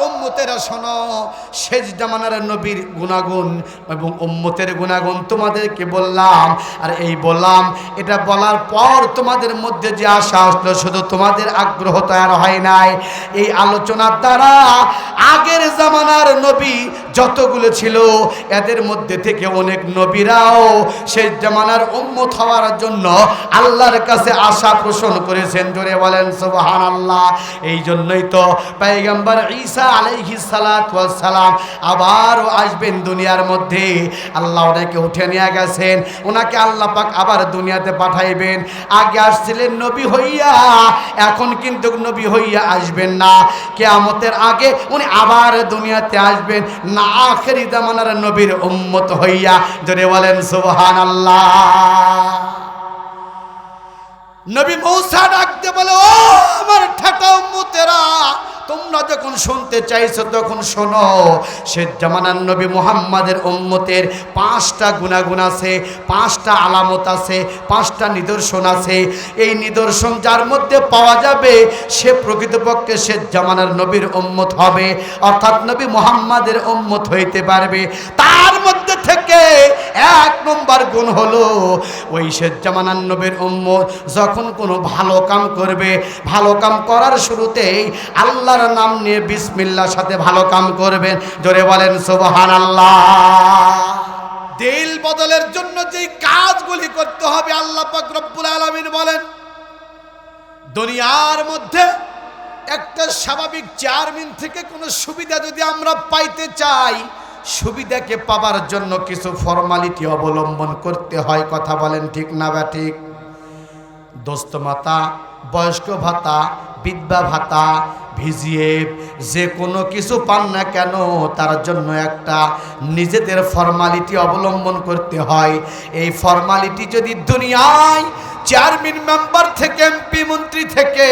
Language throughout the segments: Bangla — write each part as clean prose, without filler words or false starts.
উম্মতেরা শোনো, শেষ জামানার নবীর গুণাগুণ এবং উম্মতের গুণাগুণ তোমাদেরকে বললাম। আর এই বললাম, এটা বলার পর তোমাদের মধ্যে যে আশা আসলো, শুধু তোমাদের আগ্রহ তৈরি হয় নাই, এই আলোচনার দ্বারা আগের জামানার নবী যতগুলো ছিল এদের মধ্যে থেকে অনেক নবীরাও শেষ জামানার উম্মত হওয়ার জন্য আল্লাহর কাছে আশা পোষণ করেছেন। জোরে বলেন সুবহানাল্লাহ। এই জন্যই তো পয়গম্বর ঈসা আলাইহিস সালাতু ওয়াস সালাম আবারও আসবেন দুনিয়ার মধ্যে। আল্লাহ ওনাকে উঠে নিয়ে গেছেন, ওনাকে আল্লাহ পাক আবার দুনিয়াতে পাঠাইবেন। আগে আসছিলেন নবী হইয়া, এখন কিন্তু নবী হইয়া আসবেন না। কিয়ামতের আগে উনি আবার দুনিয়াতে আসবেন না, আখেরি জামানার নবীর উম্মত হইয়া। জোরে বলেন সুবহানাল্লাহ। নবী মূসা ডাকতে বলে, ও আমার ঠাটা উম্মতেরা, তোমরা যখন শুনতে চাইছো তখন শোনো। শেষ জামানার নবী মুহাম্মাদের উম্মতের 5টা গুণাগুণ আছে, 5টা আলামত আছে, 5টা নিদর্শন আছে। এই নিদর্শন যার মধ্যে পাওয়া যাবে সে প্রকৃতপক্ষে শেষ জামানার নবীর উম্মত হবে, অর্থাৎ নবী মুহাম্মাদের উম্মত হইতে পারবে। তার মধ্যে থেকে 1 নম্বর গুণ হলো, ওই শেষ জামানার নবীর উম্মত যখন কোনো ভালো কাম করবে, ভালো কাম করার শুরুতেই আল্লাহর নাম নিয়ে বিসমিল্লাহর সাথে ভালো কাম করবেন। জোরে বলেন সুবহানাল্লাহ। দিল বদলের জন্য যেই কাজগুলি করতে হবে, আল্লাহ পাক রব্বুল আলামিন বলেন, দুনিয়ার মধ্যে একটা স্বাভাবিক চেয়ারম্যান থেকে কোনো সুবিধা যদি আমরা পাইতে চাই, সুবিধাকে পাবার জন্য কিছু ফর্মালিটি অবলম্বন করতে হয়। কথা বলেন ঠিক না বা ঠিক? দোস্ত ভাতা, বয়স্ক ভাতা, বিধবা ভাতা, ভিজিএফ, যে কোনো কিছু পান না কেন তার জন্য একটা নিজেদের ফর্মালিটি অবলম্বন করতে হয়। এই ফর্মালিটি যদি দুনিয়ায় চেয়ারম্যান মেম্বার থেকে এমপি মন্ত্রী থেকে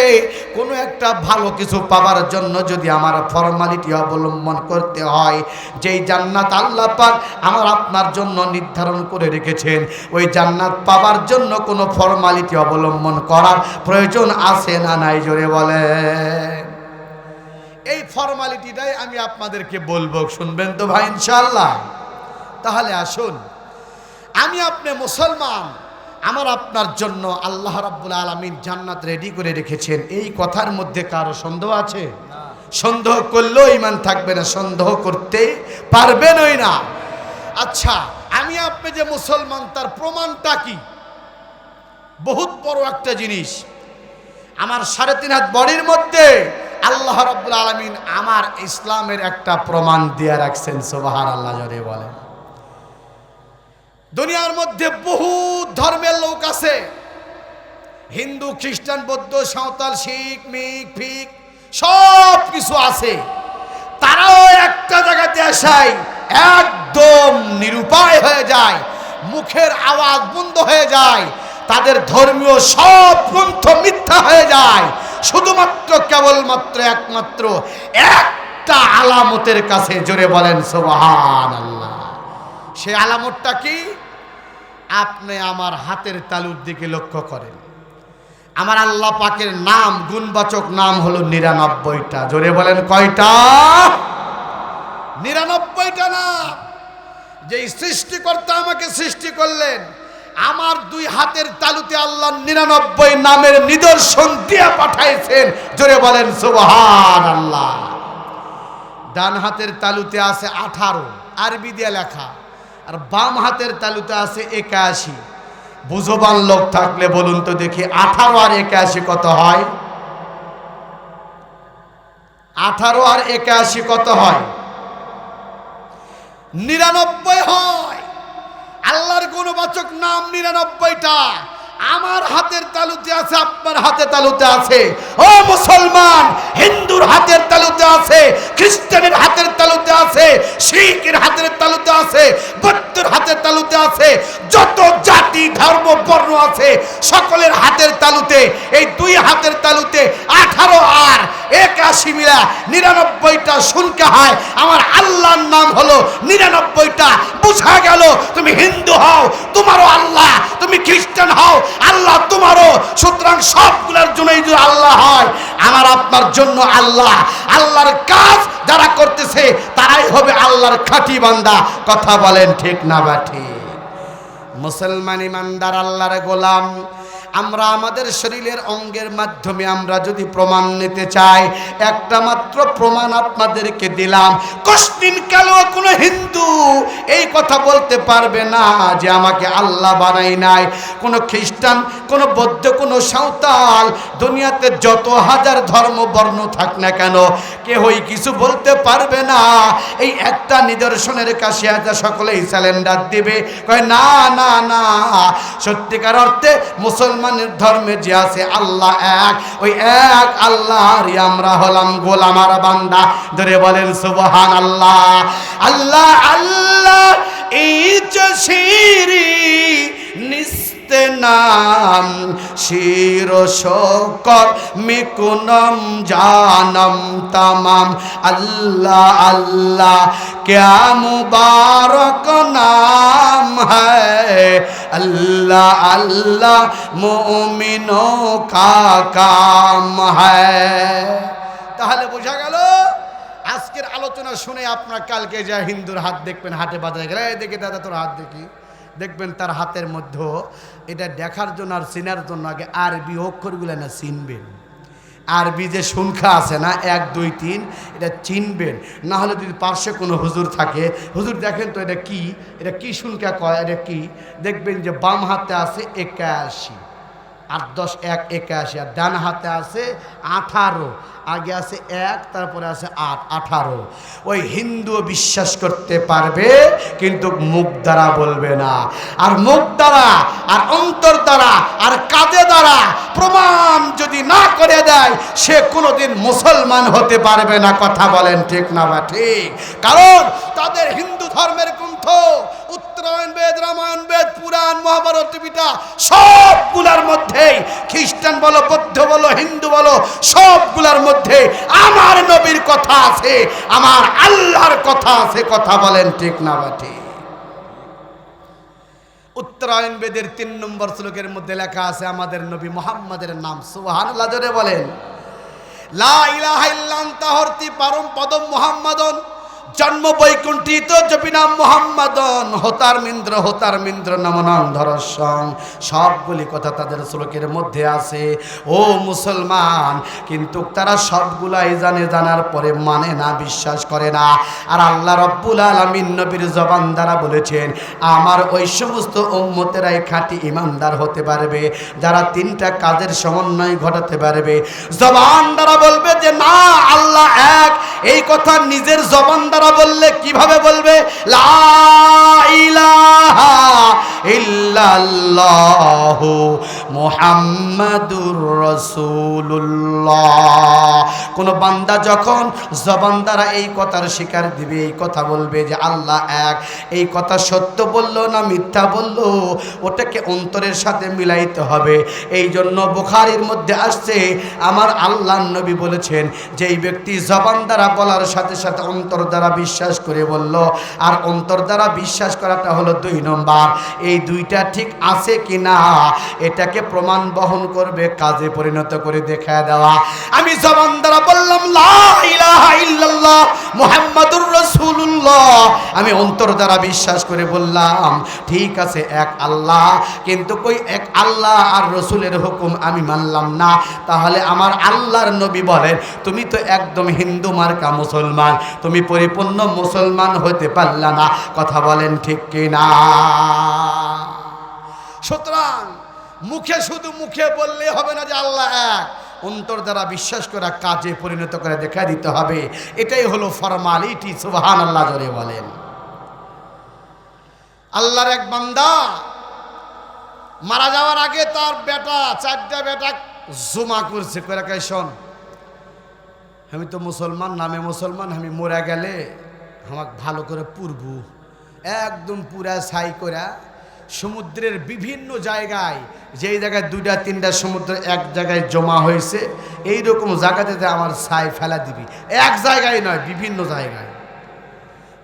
কোনো একটা ভালো কিছু পাবার জন্য যদি আমার ফর্মালিটি অবলম্বন করতে হয়, যেই জান্নাত আল্লাহ পাক আমার আপনার জন্য নির্ধারণ করে রেখেছেন, ওই জান্নাত পাবার জন্য কোনো ফর্মালিটি অবলম্বন করার প্রয়োজন আছে না নাই? জোরে বলে। এই ফর্মালিটিটাই আমি আপনাদেরকে বলবো, শুনবেন তো ভাই ইনশাআল্লাহ? তাহলে আসুন, আমি আপনি মুসলমান, আমার আপনার জন্য আল্লাহ রাব্বুল আলামিন জান্নাত রেডি করে রেখেছেন, এই কথার মধ্যে কারো সন্দেহ আছে? সন্দেহ করলেও ঈমান থাকবে না, সন্দেহ করতে পারবেনই না। আচ্ছা, আমি আপনি যে মুসলমান তার প্রমাণটা কি? বহুত বড় একটা জিনিস। আমার 3.5 হাত বডির মধ্যে আল্লাহ রাব্বুল আলামিন আমার ইসলামের একটা প্রমাণ দিয়ে রাখছেন। সুবহানাল্লাহ। জোরে বলেন। দুনিয়ার মধ্যে বহু ধর্মের লোক আছে, হিন্দু, খ্রিস্টান, বৌদ্ধ, সাঁওতাল, শিখ, মিক, ফিক, সব কিছু আছে। তারাও একটা জায়গাতে আসায় একদম নিরুপায় হয়ে যায়, মুখের আওয়াজ বন্ধ হয়ে যায়, তাদের ধর্মীয় সব গ্রন্থ মিথ্যা হয়ে যায়, শুধুমাত্র কেবলমাত্র একমাত্র একটা আলামতের কাছে। জোরে বলেন সুবহানাল্লাহ। সে আলামতটা কি? আপনি আমার হাতের তালুর দিকে লক্ষ্য করেন। আমার আল্লাহ পাকের নাম, গুণবাচক নাম হলো 99টা। জোরে বলেন কয়টা? 99টা নাম। যেই সৃষ্টিকর্তা আমাকে সৃষ্টি করলেন, আমার 2 হাতের তালুতে আল্লাহ 99 নামের নিদর্শন দিয়ে পাঠাইছেন। জোরে বলেন সুবহানাল্লাহ। ডান হাতের তালুতে আছে 18, আরবি দিয়ে লেখা, আর বাম হাতের তালুতে আছে 81। বুঝবান লোক থাকলে বলুন তো দেখি, 18 আর 81 কত হয়? 18 আর 81 কত হয়? 99 হয়। আল্লাহর গুণবাচক নাম 99টা। আমার হাতের তালুতে আছে, আপনার হাতে তালুতে আছে। ও মুসলমান, হিন্দুর হাতের তালুতে আছে, খ্রিস্টানের হাতের তালুতে আছে, শিখের হাতের তালুতে আছে, বৌদ্ধের হাতের তালুতে আছে, যত জাতি ধর্ম বর্ণ আছে সকলের হাতের তালুতে, এই 2 হাতের তালুতে 18 আর 81 মিলা 99টা শুনকে হয় আমার আল্লাহর নাম হলো 99টা। বুঝা গেল, তুমি হিন্দু হও তোমারও আল্লাহ, তুমি খ্রিস্টান হও আল্লাহ তোমারও। সুতরাং সবগুলোর জন্যই যদি আল্লাহ হয়, আমার আপনার জন্য আল্লাহ। আল্লাহর কাজ যারা করতেছে তারাই হবে আল্লাহর খাঁটি বান্দা। কথা বলেন ঠিক না বা ঠিক? মুসলমান ইমানদার আল্লাহর গোলাম, আমরা আমাদের শরীরের অঙ্গের মাধ্যমে আমরা যদি প্রমাণ নিতে চাই, একটা মাত্র প্রমাণ আপনাদেরকে দিলাম। কোশ্চিন কালেও কোনো হিন্দু এই কথা বলতে পারবে না যে আমাকে আল্লাহ বানাই নাই। কোনো খ্রিস্টান, কোনো বৌদ্ধ, কোনো সাঁওতাল, দুনিয়াতে যত হাজার ধর্ম বর্ণ থাক না কেন, কেউই কিছু বলতে পারবে না। এই একটা নিদর্শনের কাছে আজ সকলেই স্যালেন্ডার দিবে, কয় না না না, সত্যিকার অর্থে মুসলমানের ধর্মে যে আছে আল্লাহ এক, ওই এক আল্লাহর আমরা হলাম গোলাম আর বান্দা। ধরে বলেন সুবহানাল্লাহ। আল্লাহ আল্লাহ এই শিরি নিস্তে নাম শির শকর মিকুনম জানম তামাম। আল্লাহ আল্লাহ क्या मुबारक नाम है, अल्लाह अल्लाह मोमिनों का काम है। তাহলে বোঝা গেল আজকের আলোচনা শুনে আপনার কালকে যা হিন্দুর হাত দেখবেন হাটে বাজারে গেলে, দেখি দাদা তোর হাত দেখি, দেখবেন তার হাতের মধ্যে এটা দেখার জন্য আর চিনার জন্য আগে আরবি অক্ষরগুলো না চিনবেন। আরবি যে সংখ্যা আছে না 1 2 3, এটা চিনবেন। না হলে যদি পার্শ্বে কোনো হুজুর থাকে, হুজুর দেখেন তো এটা কি, এটা কি সংখ্যা কয়, এটা কি, দেখবেন যে বাম হাতে আছে 81, 8 10 1 81, আর ডান হাতে আছে 18, আগে আছে 1, তারপরে আছে 8 18। ওই হিন্দু বিশ্বাস করতে পারবে কিন্তু মুখ দ্বারা বলবে না। আর মুখ দ্বারা আর অন্তর দ্বারা আর কাজে দ্বারা প্রমাণ যদি না করে দেয়, সে কোনোদিন মুসলমান হতে পারবে না। কথা বলেন ঠিক না বা ঠিক? কারণ তাদের হিন্দু ধর্মের গ্রন্থ উত্তরায়ণ বেদ, রামায়ণ বেদ, পুরাণ, মহাভারত, গীতা সবগুলার মধ্যেই, খ্রিস্টান বলো, বৌদ্ধ বলো, হিন্দু বলো, সবগুলার মধ্যে আমার নবীর কথা আছে, আমার আল্লাহর কথা আছে। কথা বলেন ঠিক না বা ঠিক? উত্তরায়ণ বেদের 3 নম্বর শ্লোকের মধ্যে লেখা আছে আমাদের নবী মুহাম্মাদের নাম। সুবহানাল্লাহ জোরে বলেন। লা ইলাহা ইল্লা আনতা হরতি পারম পদম মুহাম্মাদন, জন্ম বৈকুণ্ঠিত জপিনাম মুহাম্মাদন, হোতার মিন্দ্র নমনং ধরসং। সবগুলি কথা তাদের শ্লোকের মধ্যে আছে। ও মুসলমান, কিন্তু তারা সবগুলাই জানে, জানার পরে মানে না, বিশ্বাস করে না। আর আল্লাহ রব্বুল আলামিন নবীর জবান দ্বারা বলেছেন, আমার ওই সমস্ত উম্মতেরাই খাঁটি ইমানদার হতে পারবে যারা 3টা কাজের সমন্বয় ঘটাতে পারবে। জবান দ্বারা বলবে যে না আল্লাহ এক, এই কথা নিজের জবান দ্বারা বললে কিভাবে বলবে? লা ইলাহা ইল্লাল্লাহু মুহাম্মাদুর রাসূলুল্লাহ। কোন বান্দা যখন জবান দ্বারা এই কথার স্বীকার দিবে, এই কথা বলবে যে আল্লাহ এক, এই কথা সত্য বললো না মিথ্যা বললো, ওটাকে অন্তরের সাথে মিলাইতে হবে। এই জন্য বুখারীর মধ্যে আসছে, আমার আল্লাহর নবী বলেছেন যে এই ব্যক্তি জবান দ্বারা বলার সাথে সাথে অন্তর দ্বারা বিশ্বাস করে বলল, আর অন্তর দ্বারা বিশ্বাস করাটা হলো 2 নম্বর। এই 2টা ঠিক আছে কিনা এটাকে প্রমাণ বহন করবে কাজে পরিণত করে দেখা দেওয়া। আমি জবান দ্বারা বললাম লা ইলাহা ইল্লাল্লাহ মুহাম্মাদুর রাসূলুল্লাহ, আমি অন্তর দ্বারা বিশ্বাস করে বললাম ঠিক আছে এক আল্লাহ, কিন্তু কই এক আল্লাহ আর রসুলের হুকুম আমি মানলাম না। তাহলে আমার আল্লাহর নবী বলেন তুমি তো একদম হিন্দু মার্কা মুসলমান, তুমি পরিপূর্ণ মুসলমান হতে পারলা না। কথা বলেন ঠিক কিনা? সুতরাং মুখে শুধু মুখে বললে হবে না যে আল্লাহ এক, অন্তর দ্বারা বিশ্বাস করা কাজে পরিণত করে দেখা দিতে হবে। এটাই হলো ফরমালিটি। সুবহানাল্লাহ জোরে বলেন। আল্লাহর এক বান্দা মারা যাওয়ার আগে তার বেটা 4টা বেটা জমা করছে, করে কয় শোন, আমি তো মুসলমান, নামে মুসলমান, আমি মরে গেলে আমাকে ভালো করে পুরবু, একদম পুরা ছাই করা সমুদ্রের বিভিন্ন জায়গায়, যেই জায়গায় 2টা 3টা সমুদ্র এক জায়গায় জমা হয়েছে, এইরকম জায়গাতে আমার ছাই ফেলা দিবি। এক জায়গায় নয়, বিভিন্ন জায়গায়।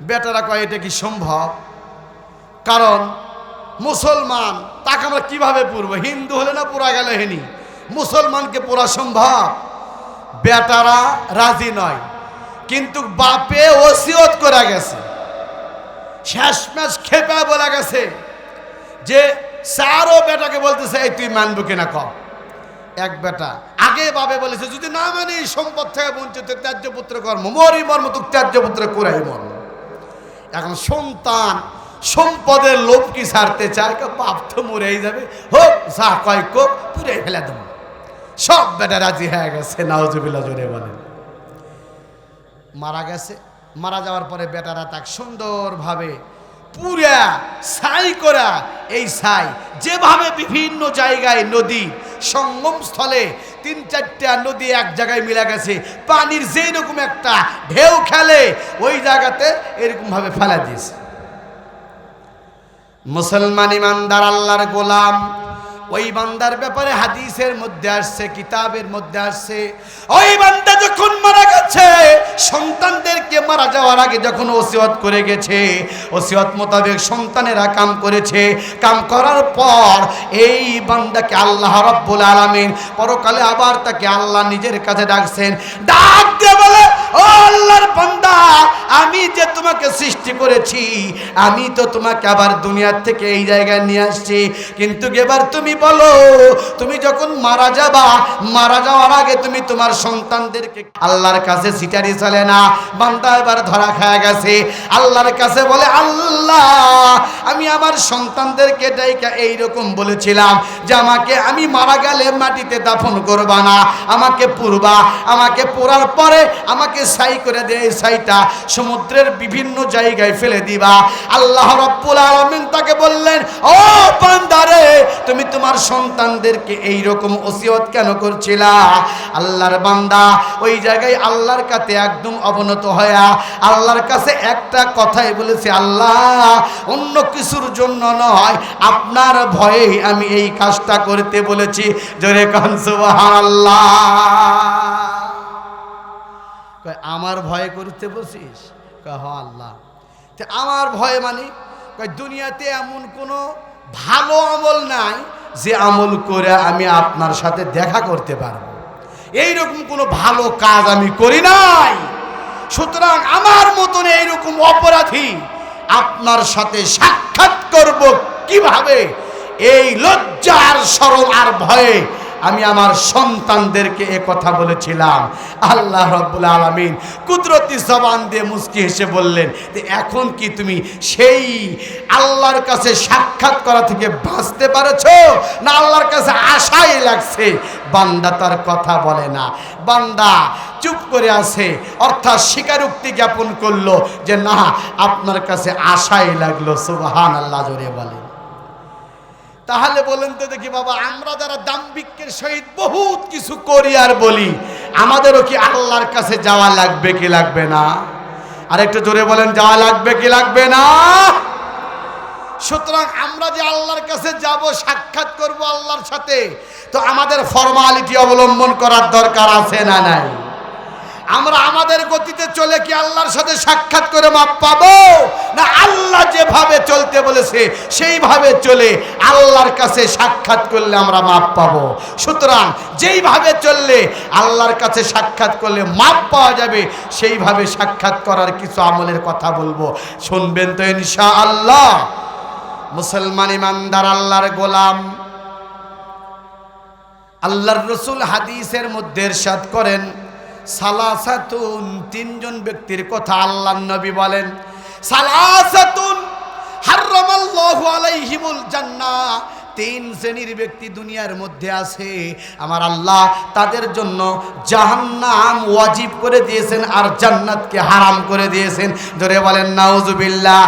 বেটারা কয় এটা কি সম্ভব? কারণ মুসলমান, তাকে আমরা কীভাবে পুরবো? হিন্দু হলে না পুরা গেল হেনি, মুসলমানকে পুরা সম্ভব? বেটারা রাজি নয়, কিন্তু বাপে ওসিয়ত করে গেছে, শেষমেশ খেপে বলে গেছে যে চারও বেটাকে বলতেছে এই তুই মানবো কিনা ক। এক বেটা আগে বাপে বলেছে যদি না মানি সম্পদ থেকে বঞ্চিত, ত্যায্য পুত্র কর্ম, মরি মর্ম তুক ত্যায্য পুত্র করাই মর্ম। এখন সন্তান সম্পদের লোভ কি ছাড়তে চায়, বাপ তো মরেই যাবে, হোক যা কয় কোক পুরে ফেলে দেব। সব বেটা রাজি হয়ে গেছে, নাউজুবিল্লাহ জোরে বলেন। মারা গেছে, মারা যাওয়ার পরে বেটারা তাক সুন্দরভাবে পুরা ছাই করা, এই ছাই যেভাবে বিভিন্ন জায়গায় নদী সঙ্গম স্থলে ৩-৪টা নদী এক জায়গায় মিলে গেছে, পানির যেই রকম একটা ঢেউ খেলে ওই জায়গাতে এরকম ভাবে ফেলা দিয়েছে। মুসলমান ইমানদার আল্লাহর গোলাম, ওই বান্দার ব্যাপারে হাদিসের মধ্যে আসছে, কিতাবের মধ্যে আসছে, ওই বান্দা যখন মারা গেছে সন্তানদেরকে মারা যাওয়ার আগে যখন ওসিয়ত করে গেছে, ওসিয়ত মোতাবেক সন্তানেরা কাম করেছে, কাম করার পর এই বান্দাকে আল্লাহ রাব্বুল আলামিন পরকালে আবার তাকে আল্লাহ নিজের কাছে ডাকছেন, ডাক দিয়ে বলে ও আল্লাহর বান্দা, আমি যে তোমাকে সৃষ্টি করেছি, আমি তো তোমাকে আবার দুনিয়ার থেকে এই জায়গায় নিয়ে আসছি, কিন্তু এবার তুমি বলো তুমি যখন মারা যাবা, মারা যাওয়ার আগে তুমি তোমার সন্তানদেরকে, আল্লাহর কাছে সিটারি চলে না, বান্দা এবার ধরা খায় গেছে, আল্লাহর কাছে বলে আল্লাহ আমি আমার সন্তানদেরকে ডাইকা এইরকম বলেছিলাম যে আমাকে আমি মারা গেলে মাটিতে দাফন করবা না, আমাকে পুরবা, আমাকে পোড়ার পরে আমাকে ছাই করে দিয়ে এই ছাইটা সমুদ্রের বিভিন্ন জায়গায় ফেলে দিবা। আল্লাহ রাব্বুল আলামিন তাকে বললেন ও বান্দারে তুমি তোমার সন্তানদেরকে এইরকম ওসিয়ত কেন করছিলা? আল্লাহর বান্দা ওই জায়গায় আল্লাহর কাছে একদম অবনত হয়া আল্লাহর কাছে একটা কথাই বলেছে, আল্লাহ অন্য কিছুর জন্য নয়, আপনার ভয়ে আমি এই কাজটা করতে বলেছি। জোরে কান সুবহানাল্লাহ। কয় আমার ভয়ে করতে বলছিস? কয় হ আল্লাহ। তো আমার ভয় মানে কয় দুনিয়াতে এমন কোনো ভালো আমল নাই যে আমল করে আমি আপনার সাথে দেখা করতে পারবো, এইরকম কোনো ভালো কাজ আমি করি নাই, সুতরাং আমার মতন এইরকম অপরাধী আপনার সাথে সাক্ষাৎ করব কিভাবে, এই লজ্জার শরম আর ভয়ে আমি আমার সন্তানদেরকে এ কথা বলেছিলাম। আল্লাহ রাব্বুল আলামিন কুদরতি জবান দিয়ে মুস্কি হেসে বললেন, এখন কি তুমি সেই আল্লাহর কাছে সাক্ষাৎ করা থেকে বাঁচতে পারছো, না আল্লাহর কাছে আশাই লাগছে? বান্দা তার কথা বলে না, বান্দা চুপ করে আছে, অর্থাৎ স্বীকারোক্তি জ্ঞাপন করলো যে না আপনার কাছে আশাই লাগলো। সুবহানাল্লাহ জোরে বলেন। তাহলে বলেন তো দেখি বাবা, আমরা যারা দাম্ভিকের সহিত বহুত কিছু করি আর বলি, আমাদেরও কি আল্লাহর কাছে যাওয়া লাগবে কি লাগবে না? আর একটু জোরে বলেন, যাওয়া লাগবে কি লাগবে না? সুতরাং আমরা যে আল্লাহর কাছে যাব, সাক্ষাৎ করব আল্লাহর সাথে, তো আমাদের ফরমালিটি অবলম্বন করার দরকার আছে না নাই? আমরা আমাদের গতিতে চলে কি আল্লাহর সাথে সাক্ষাৎ করে মাপ পাবো, না আল্লাহ যেভাবে চলতে বলেছে সেইভাবে চলে আল্লাহর কাছে সাক্ষাৎ করলে আমরা মাপ পাবো? সুতরাং যেইভাবে চললে আল্লাহর কাছে সাক্ষাৎ করলে মাপ পাওয়া যাবে, সেইভাবে সাক্ষাৎ করার কিছু আমলের কথা বলবো, শুনবেন তো ইনশাআল্লাহ। মুসলমান ইমানদার আল্লাহর গোলাম, আল্লাহর রাসূল হাদিসের মধ্যে ইরশাদ করেন, সালাসাতুন, তিনজন ব্যক্তির কথা আল্লাহর নবী বলেন, সালাসাতুন হারামাল্লাহু আলাইহিমুল জান্নাহ, তিন শ্রেণীর ব্যক্তি দুনিয়ার মধ্যে আছে, আমার আল্লাহ তাদের জন্য জাহান্নাম ওয়াজিব করে দিয়েছেন আর জান্নাতকে হারাম করে দিয়েছেন। ধরে বলেন নাউজুবিল্লাহ।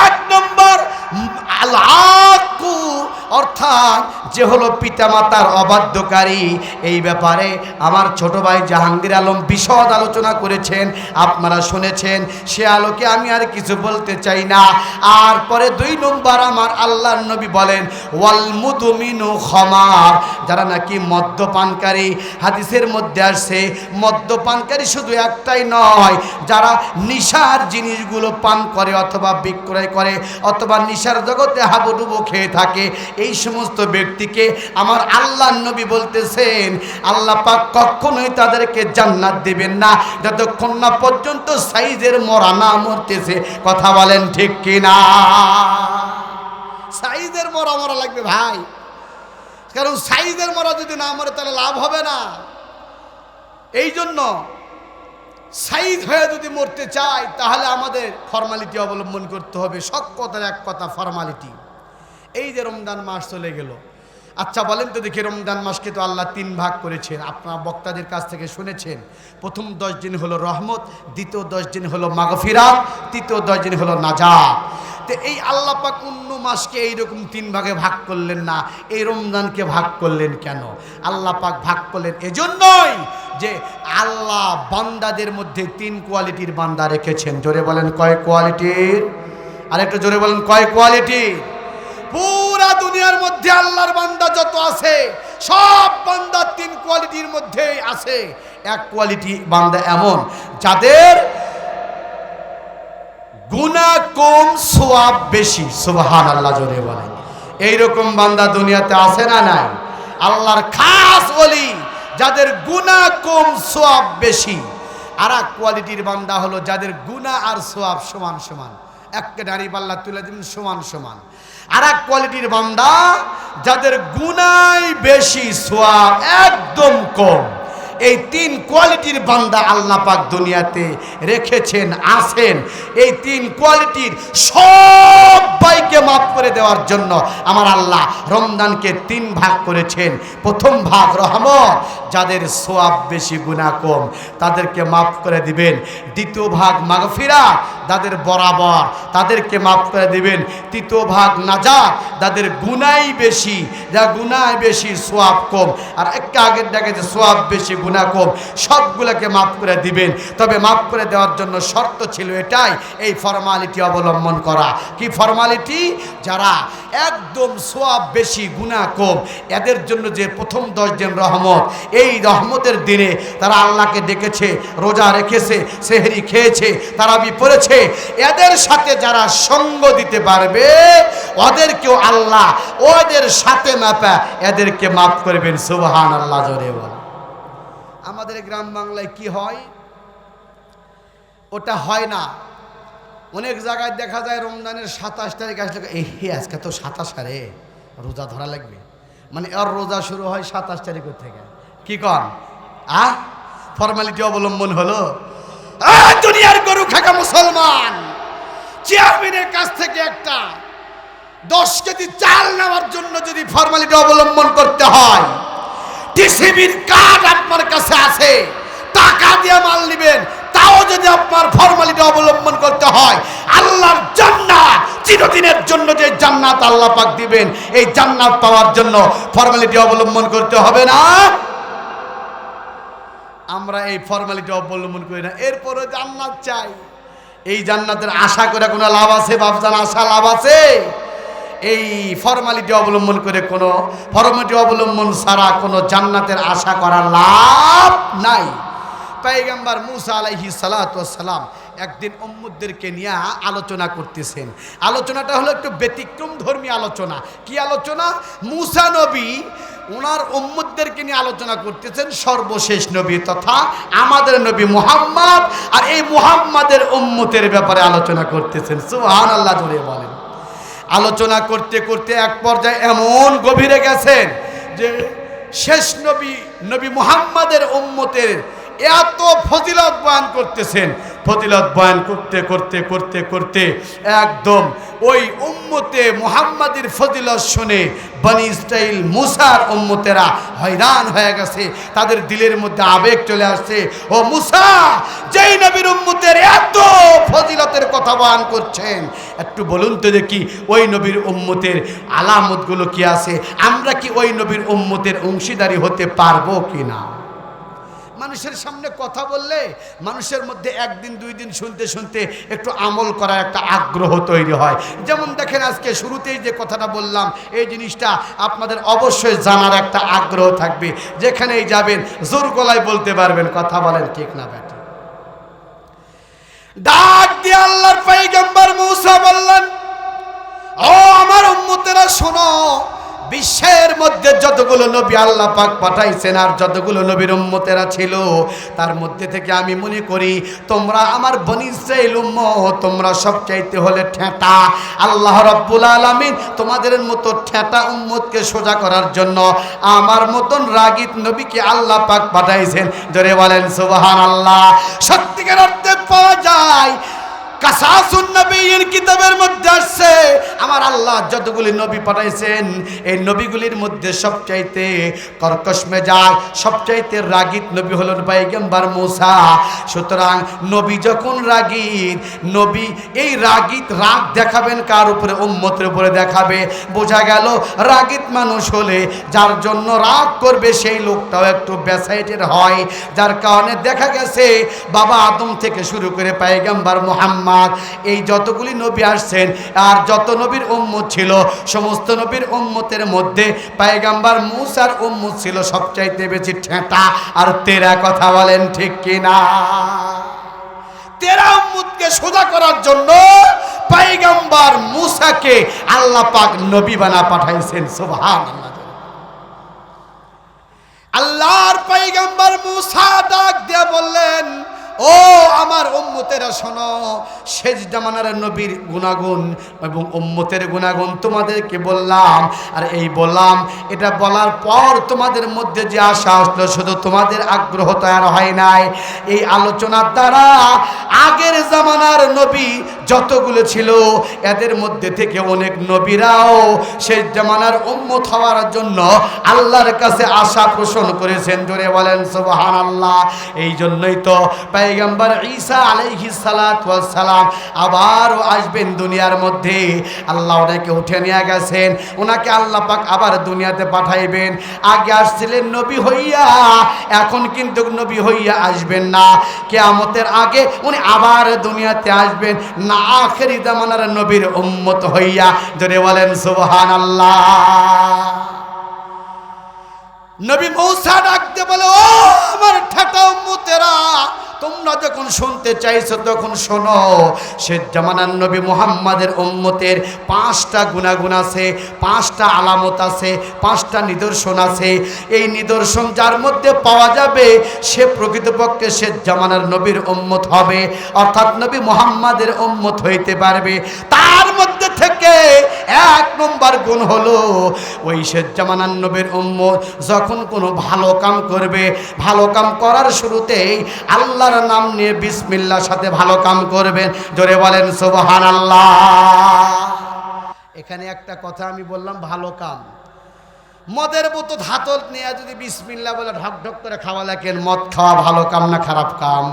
এক নম্বর আল-আক্কু, অর্থাৎ যে হলো পিতামাতার অবাধ্যকারী। এই ব্যাপারে আমার ছোট ভাই জাহাঙ্গীর আলম বিশদ আলোচনা করেছেন, আপনারা শুনেছেন, সে আলোকে আমি আর কিছু বলতে চাই না। আর পরে 2 নম্বর আমার আল্লাহর নবী বলেন ওয়াল মুদমিনু খামার, যারা নাকি মদ্যপানকারী। হাদিসের মধ্যে আসছে মদ্যপানকারী শুধু একটাই নয়, যারা নিশার জিনিসগুলো পান করে অথবা বিক্রয় করে অথবা নিশার জগতে হাবুডুবু খেয়ে থাকে, এই সমস্ত ব্যক্তি দিকে আমার আল্লাহর নবী বলতেছেন আল্লাহ পাক কখনোই তাদেরকে জান্নাত দিবেন না যতক্ষণ না পর্যন্ত সাইজের মরা না মরতেছে। কথা বলেন ঠিক কিনা? সাইজের মরা মরা লাগবে ভাই, কারণ সাইজের মরা যদি না মরে তাহলে লাভ হবে না। এই জন্য সাইজ হয়ে যদি মরতে চাই তাহলে আমাদের ফর্মালিটি অবলম্বন করতে হবে। সব কথার এক কথা ফর্মালিটি। এই যে রমজান মাস চলে গেল, আচ্ছা বলেন তো দেখি, রমজান মাসকে তো আল্লাহ 3 ভাগ করেছেন, আপনারা বক্তাদের কাছ থেকে শুনেছেন। প্রথম 10 দিন হলো রহমত, দ্বিতীয় 10 দিন হলো মাগফিরাত, তৃতীয় 10 দিন হলো নাজাত। তো এই আল্লাহ পাক অন্য মাসকে এইরকম 3 ভাগে ভাগ করলেন না, এই রমজানকে ভাগ করলেন কেন? আল্লাহ পাক ভাগ করলেন এজন্যই যে আল্লাহ বান্দাদের মধ্যে 3 কোয়ালিটির বান্দা রেখেছেন। জোরে বলেন কয় কোয়ালিটির? আর একটু জোরে বলেন কয় কোয়ালিটির? পুরা দুনিয়ার মধ্যে আল্লাহর বান্দা যত আছে সব বান্দা 3 কোয়ালিটির মধ্যেই আছে। এক কোয়ালিটি বান্দা এমন যাদের গুনাহ কম সওয়াব বেশি। সুবহানাল্লাহ, জোরে বলেন। এইরকম বান্দা দুনিয়াতে আছে না নাই? আল্লাহর খাস ওলি যাদের গুনাহ কম সওয়াব বেশি। আর এক কোয়ালিটির বান্দা হলো যাদের গুনাহ আর সওয়াব সমান সমান, একটা দাড়ি পাল্লা তুলে দিন সমান সমান। আর এক কোয়ালিটির বান্দা যাদের গুনাহ বেশি সওয়াব একদম কম। এই 3 কোয়ালিটির বান্দা আল্লাহ পাক দুনিয়াতে রেখেছেন, আছেন। এই 3 কোয়ালিটির সবাইকে মাফ করে দেওয়ার জন্য আমার আল্লাহ রমজানকে 3 ভাগ করেছেন। প্রথম ভাগ রহমত, যাদের সওয়াব বেশি গুনাহ কম তাদেরকে মাফ করে দিবেন। দ্বিতীয় ভাগ মাগফিরাত, যাদের বরাবর তাদেরকে মাফ করে দিবেন। তৃতীয় ভাগ নাজাত, যাদের গুনাহ বেশি, যা গুনাহ বেশি সওয়াব কম। আর একটা আগের ডাকে যে সওয়াব বেশি গুনাহ কম, সবগুলোকে মাফ করে দিবেন। তবে মাফ করে দেওয়ার জন্য শর্ত ছিল এটাই, এই ফর্মালিটি অবলম্বন করা। কি ফর্মালিটি? যারা একদম সওয়াব বেশি গুনাহ কম এদের জন্য যে প্রথম 10 দিন রহমত, এই রহমতের দিনে তারা আল্লাহকে ডেকেছে, রোজা রেখেছে, সেহরি খেয়েছে, তারাবি পড়েছে, এদের সাথে যারা সঙ্গ দিতে পারবে ওদেরকেও আল্লাহ ওদের সাথে মাপা এদেরকে মাফ করবেন। সুবহানাল্লাহ, জোরে বল। আমাদের গ্রাম বাংলায় কি হয়? ওটা হয় না। অনেক জায়গায় দেখা যায় রমজানের 27 তারিখ আসলে আজকে তো 27 আরে রোজা ধরা লাগবে, মানে আর রোজা শুরু হয় 27 তারিখের থেকে। কি কন? ফর্মালিটি অবলম্বন হলো। দুনিয়ার গরু খাকা মুসলমান চেয়ারম্যানের কাছ থেকে একটা 10 কেজি চাল নেওয়ার জন্য যদি ফর্মালিটি অবলম্বন করতে হয়, টিসিবির কার্ড আপনার কাছে আছে, টাকা দিয়ে মাল নেবেন, তাও যদি আপনার ফর্মালিটি অবলম্বন করতে হয়, আল্লাহর জান্নাত চিরদিনের জন্য যে জান্নাত আল্লাহ পাক দিবেন, এই জান্নাত পাওয়ার জন্য ফর্মালিটি অবলম্বন করতে হবে না? আমরা এই ফর্মালিটি অবলম্বন করি না, এরপরে জান্নাত চাই। এই জান্নাতের আশা করে কোনো লাভ আছে বাপজান? আশা লাভ আছে? এই ফর্মালিটি অবলম্বন করে কোনো ফর্মালিটি অবলম্বন ছাড়া কোনো জান্নাতের আশা করার লাভ নাই। পয়গম্বর মুসা আলাইহিস সালাতু ওয়াস সালাম একদিন উম্মতদেরকে নিয়ে আলোচনা করতেছেন। আলোচনাটা হলো একটু ব্যতিক্রম ধর্মী আলোচনা। কি আলোচনা? মুসা নবী ওনার উম্মতদেরকে নিয়ে আলোচনা করতেছেন, সর্বশেষ নবী তথা আমাদের নবী মুহাম্মদ, আর এই মুহাম্মাদের উম্মতের ব্যাপারে আলোচনা করতেছেন। সুবহানাল্লাহ, জোরে বলেন। আলোচনা করতে করতে এক পর্যায়ে এমন গভীরে গেছেন যে শেষ নবী নবী মুহাম্মাদের উম্মতের এত ফজিলত বয়ান করতেছেন। ফজিলত বয়ান করতে করতে করতে করতে একদম ওই উম্মতে মুহাম্মাদের ফজিলত শুনে বনি ইসরাইল মুসার উম্মতেরা হয়রান হয়ে গেছে। তাদের দিলের মধ্যে আবেগ চলে আসছে, ও মুসা, যেই নবীর উম্মতের এত ফজিলতের কথা বয়ান করছেন, একটু বলুন তো দেখি ওই নবীর উম্মতের আলামতগুলো কি আছে, আমরা কি ওই নবীর উম্মতের অংশীদারি হতে পারবো কিনা? মানুষের সামনে কথা বললে মানুষের মধ্যে একদিন 2 দিন শুনতে শুনতে একটু আমল করার একটা আগ্রহ তৈরি হয়। যেমন দেখেন আজকে শুরুতেই যে কথাটা বললাম, এই জিনিসটা আপনাদের অবশ্যই জানার একটা আগ্রহ থাকবে। যেখানেই যাবেন জোর গলায় বলতে পারবেন। কথা বলেন ঠিক না বেটা? ডাক দিয়ে আল্লাহর পয়গম্বর মুসা বললেন, ও আমার উম্মতেরা শোনো, বিশ্বের মধ্যে যতগুলো নবী আল্লাহ পাক পাঠাইছেন আর যতগুলো নবীর উম্মতেরা ছিল, তার মধ্যে থেকে আমি মনে করি তোমরা আমার বনি ইসরাইল উম্মত, তোমরা সবচাইতে হলে ঠেটা। আল্লাহ রাব্বুল আলামিন তোমাদের মতো ঠেটা উম্মতকে সোজা করার জন্য আমার মতন রাগীব নবীকে আল্লাহ পাক পাঠাইছেন। জোরে বলেন সুবহানাল্লাহ। সত্যিকার অর্থে পাওয়া যায় কাসাসুন নবীর কিতাবের মধ্যে আসছে আমার আল্লাহ যতগুলি নবী পাঠাইছেন এই নবীগুলির মধ্যে সবচাইতে কর্কশ মেজাজ, সবচাইতে রাগীব নবী হলেন পয়গম্বর মূসা। সুতরাং নবী যখন রাগীব, নবী এই রাগীব রাগ দেখাবেন কার উপরে? উম্মতের উপরে দেখাবে। বোঝা গেল রাগীব মানুষ হলে যার জন্য রাগ করবে সেই লোকটাও একটু ব্যাসাইটের হয়, যার কারণে দেখা গেছে বাবা আদম থেকে শুরু করে পয়গম্বর মুহাম্মদ এই যতগুলি নবী আসছেন আর যত নবীর উম্মত ছিল সমস্ত নবীর উম্মতের মধ্যে পয়গম্বর মূসার উম্মত ছিল সবচাইতে বেশি ঠেটা আর তেরা। কথা বলেন ঠিক কিনা? তেরা উম্মতকে সোজা করার জন্য পয়গম্বর মূসাকে আল্লাহ পাক নবী বানা পাঠাইছেন। সুবহানাল্লাহ। আল্লাহর পয়গম্বর মূসা ডাক দিয়ে বললেন, ও আমার উম্মতেরা শোনো, শেষ জামানার নবীর গুণাগুণ এবং উম্মতের গুণাগুণ তোমাদেরকে বললাম। আর এই বললাম, এটা বলার পর তোমাদের মধ্যে যে আশা আসলো শুধু তোমাদের আগ্রহ তৈরি হয় নাই। এই আলোচনার দ্বারা আগের জামানার নবী যতগুলো ছিল এদের মধ্যে থেকে অনেক নবীরাও শেষ জামানার উম্মত হওয়ার জন্য আল্লাহর কাছে আশা পোষণ করেছেন। জোরে বলেন সুবহানাল্লাহ। এই জন্যই তো পয়গম্বর ঈসা আলাইহিস সালাতু ওয়াস সালাম আবারও আসবেন দুনিয়ার মধ্যে। আল্লাহ ওনাকে উঠে নিয়ে গেছেন, ওনাকে আল্লাহ পাক আবার দুনিয়াতে পাঠাইবেন। আগে আসছিলেন নবী হইয়া, এখন কিন্তু নবী হইয়া আসবেন না। কিয়ামতের আগে উনি আবার দুনিয়াতে আসবেন না আখেরি জামানার নবীর উম্মত হইয়া। জোরে বলেন সুবহানাল্লাহ। নবী মূসা ডাকতে বলে, ও আমার ঠাটা উম্মতেরা, তোমরা যখন শুনতে চাইছো তখন শোনো। শেষ জামানার নবী মুহাম্মাদের উম্মতের 5টা গুণাগুণ আছে, 5টা আলামত আছে, 5টা নিদর্শন আছে। এই নিদর্শন যার মধ্যে পাওয়া যাবে সে প্রকৃতপক্ষে শেষ জামানার নবীর উম্মত হবে, অর্থাৎ নবী মুহাম্মাদের উম্মত হইতে পারবে। তার মধ্যে থেকে 1 নম্বর গুণ হলো ওই শেষ জামানার নবীর উম্মত যখন কোনো ভালো কাম করবে, ভালো কাম করার শুরুতেই আল্লাহর নাম নিয়ে বিসমিল্লাহর সাথে ভালো কাম করবেন। জোরে বলেন সুবহানাল্লাহ। এখানে একটা কথা আমি বললাম, ভালো কাম। মদের বোতল হাতল নিয়ে যদি বিসমিল্লাহ বলে ঢক ঢক করে খাওয়া লাগেন, মদ খাওয়া ভালো কাম না খারাপ কাম?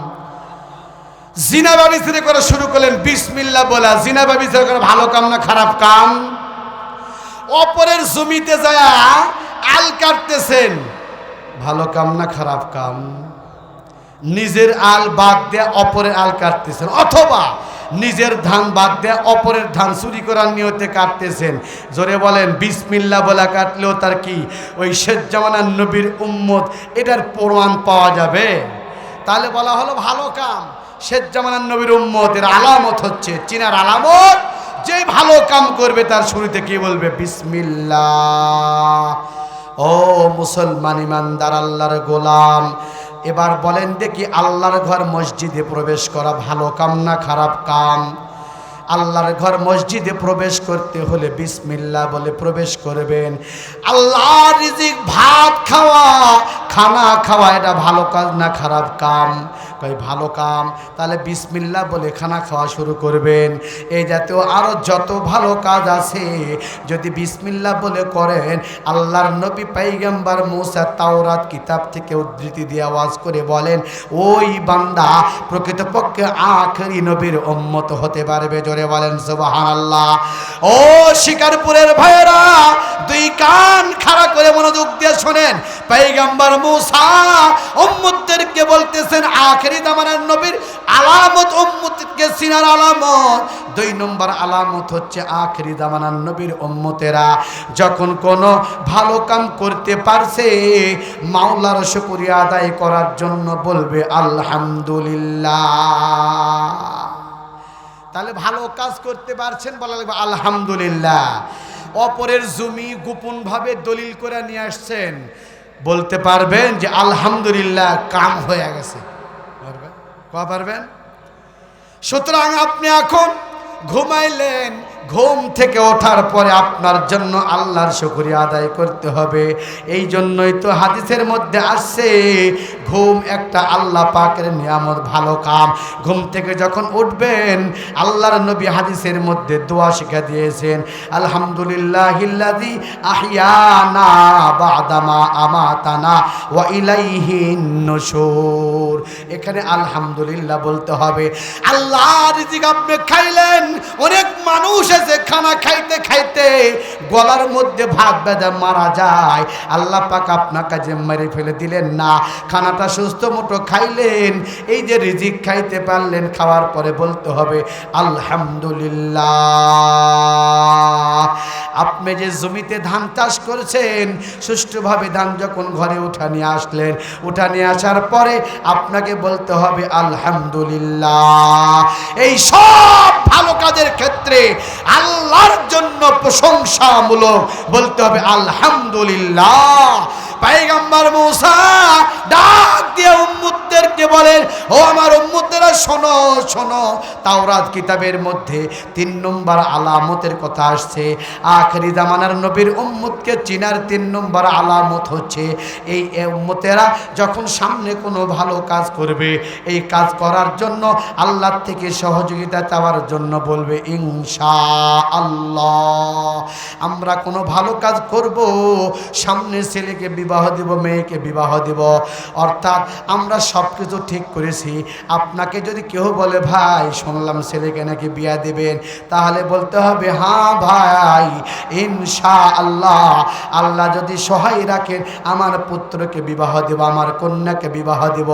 জিনা ব্যভিচার করে শুরু করলেন বিসমিল্লাহ বলা, জিনা ব্যভিচার করে ভালো কাম না খারাপ কাম? অপরের জমিতে যায় আল কাটতেছেন, ভালো কাম না খারাপ কাম? নিজের আল বাদ দিয়ে অপরের আল কাটতেছেন, অথবা নিজের ধান বাদ দিয়ে অপরের ধান চুরি করার নিয়তে কাটতেছেন। জোরে বলেন বিসমিল্লাহ বলা কাটলেও তার কি ওই শেষ জামানার নবীর উম্মত, এটার প্রমাণ পাওয়া যাবে? তাহলে বলা হলো ভালো কাম। শেষ জামানার নবীর উম্মতের আলামত হচ্ছে, চিনার আলামত, যে ভালো কাম করবে তার শুরুতে কি বলবে? বিসমিল্লাহ। ও মুসলমান ইমানদার আল্লাহর গোলাম, এবার বলেন দেখি আল্লাহর ঘর মসজিদে প্রবেশ করা ভালো কাম না খারাপ কাম? আল্লাহর ঘর মসজিদে প্রবেশ করতে হলে বিসমিল্লাহ বলে প্রবেশ করবেন। আল্লাহর রিজিক ভাত খাওয়া, খানা খাওয়া, এটা ভালো কাজ না খারাপ কাম? ভাই ভালো কাম। তাহলে বিসমিল্লাহ বলে খানা খাওয়া শুরু করবেন। এই জাতীয় আরও যত ভালো কাজ আছে যদি বিসমিল্লাহ বলে করেন, আল্লাহর নবী পয়গম্বর মূসা তাওরাত কিতাব থেকে উদ্ধৃতি দিয়ে আওয়াজ করে বলেন, ওই বান্দা প্রকৃতপক্ষে আখেরি নবীর উম্মত হতে পারবে। জোরে বলেন সুবহানাল্লাহ। ও শিকারপুরের ভাইয়েরা, 2 কান খাড়া করে মনোযোগ দিয়ে শোনেন। পয়গম্বর মূসা উম্মতদেরকে বলতেছেন আখেরি জামানার নবীর আলামত, উম্মতকে চিনার আলামত। 2 নম্বর আলামত হচ্ছে আখেরি জামানার নবীর উম্মতেরা যখন কোনো ভালো কাম করতে পারছে মাওলার শুকরিয়া আদায় করার জন্য বলবে আলহামদুলিল্লাহ। তাহলে ভালো কাজ করতে পারছেন, বলা লাগবে আলহামদুলিল্লাহ। অপরের জমি গোপনভাবে দলিল করে নিয়ে আসছেন, বলতে পারবেন যে আলহামদুলিল্লাহ কাম হয়ে গেছে? পারবেন? পারবেন? সুতরাং আপনি এখন ঘুমাইলেন, ঘুম থেকে ওঠার পরে আপনার জন্য আল্লাহর শুকরিয়া আদায় করতে হবে। এই জন্যই তো হাদিসের মধ্যে আসছে ঘুম একটা আল্লাহ পাকের নিয়ামত, ভালো কাম। ঘুম থেকে যখন উঠবেন আল্লাহর নবী হাদিসের মধ্যে দোয়া শিখা দিয়েছেন, আলহামদুলিল্লাহিল্লাযী আহইয়ানা বা'দামা আমাতানা ওয়া ইলাইহিন নুশুর। এখানে আলহামদুলিল্লাহ বলতে হবে। আল্লাহ রিজিক আপনি খাইলেন, অনেক মানুষ আছে খানা খাইতে খাইতে গলার মধ্যে ভাত বেঁধে মারা যায়, আল্লাহ পাক আপনার কাছে মেরে ফেলে দিলেন না, খানাটা সুস্থ মতো খাইলেন, এই যে রিজিক খাইতে পারলেন, খাওয়ার পরে বলতে হবে আলহামদুলিল্লাহ। আপনি যে জমিতে ধান চাষ করেছেন, সুষ্ঠুভাবে ধান যখন ঘরে উঠা নিয়ে আসলেন, উঠা নিয়ে আসার পরে আপনাকে বলতে হবে আলহামদুলিল্লাহ। এই সব ভালো কাজের ক্ষেত্রে আল্লাহর জন্য প্রশংসামূলক বলতে হবে আলহামদুলিল্লাহ। পয়গম্বর মূসা ডাক দিয়ে উম্মতদেরকে বলেন, ও আমার উম্মতেরা শোনো শোনো, তাওরাত কিতাবের মধ্যে 3 নম্বর আলামতের কথা আসছে। আখেরি জামানার নবীর উম্মতকে চিনার 3 নম্বর আলামত হচ্ছে এই উম্মতেরা যখন সামনে কোনো ভালো কাজ করবে, এই কাজ করার জন্য আল্লাহ থেকে সহযোগিতা চাওয়ার জন্য বলবে ইনশাআল্লাহ। আমরা কোনো ভালো কাজ করব, সামনে ছেলেকে বিবাহ দিব, মেয়েকে বিবাহ দিব, অর্থাৎ আমরা সব কিছু ঠিক করেছি। আপনাকে যদি কেউ বলে ভাই শুনলাম ছেলেকে নাকি বিয়া দিবেন, তাহলে বলতে হবে হ্যাঁ ভাই ইনশাআল্লাহ, আল্লাহ যদি সহায় রাখেন আমার পুত্রকে বিবাহ দেব, আমার কন্যাকে বিবাহ দেব।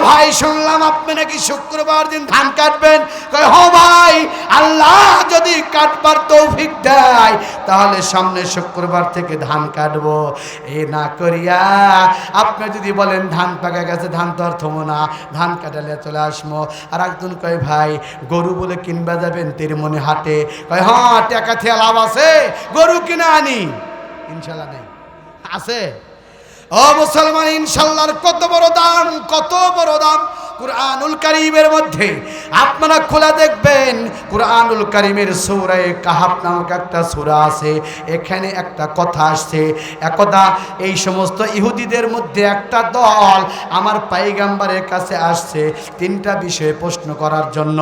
ভাই শুনলাম আপনি নাকি শুক্রবার দিন ধান কাটবেন, কয় হ্যাঁ ভাই আল্লাহ যদি কাটবার তৌফিক দেয় তাহলে সামনে শুক্রবার থেকে ধান কাটবো। এ না করিয়া আপনি যদি বলেন ধান পাকা গেছে, ধান তো আর থমো না, ধান কাটালে চলে আসবো। আর একজন কয় ভাই গরু বলে কিনবা যাবেন তের মনে হাটে, কয় হ্যাঁ টাকা থেকে লাভ আছে, গরু কিনে আনি। ইনশাল্লাহ নেই, আছে। ও মুসলমান, ইনশাল্লাহর কত বড় দাম, কত বড় দাম। কুরআনুল কারীমের মধ্যে আপনারা খোলা দেখবেন, কুরআনুল কারীমের সূরা কাহাফ নামক একটা সূরা আছে, এখানে একটা কথা আসছে। একদা এই সমস্ত ইহুদিদের মধ্যে একটা দল আমার পয়গম্বরের কাছে আসছে 3টা বিষয়ে প্রশ্ন করার জন্য,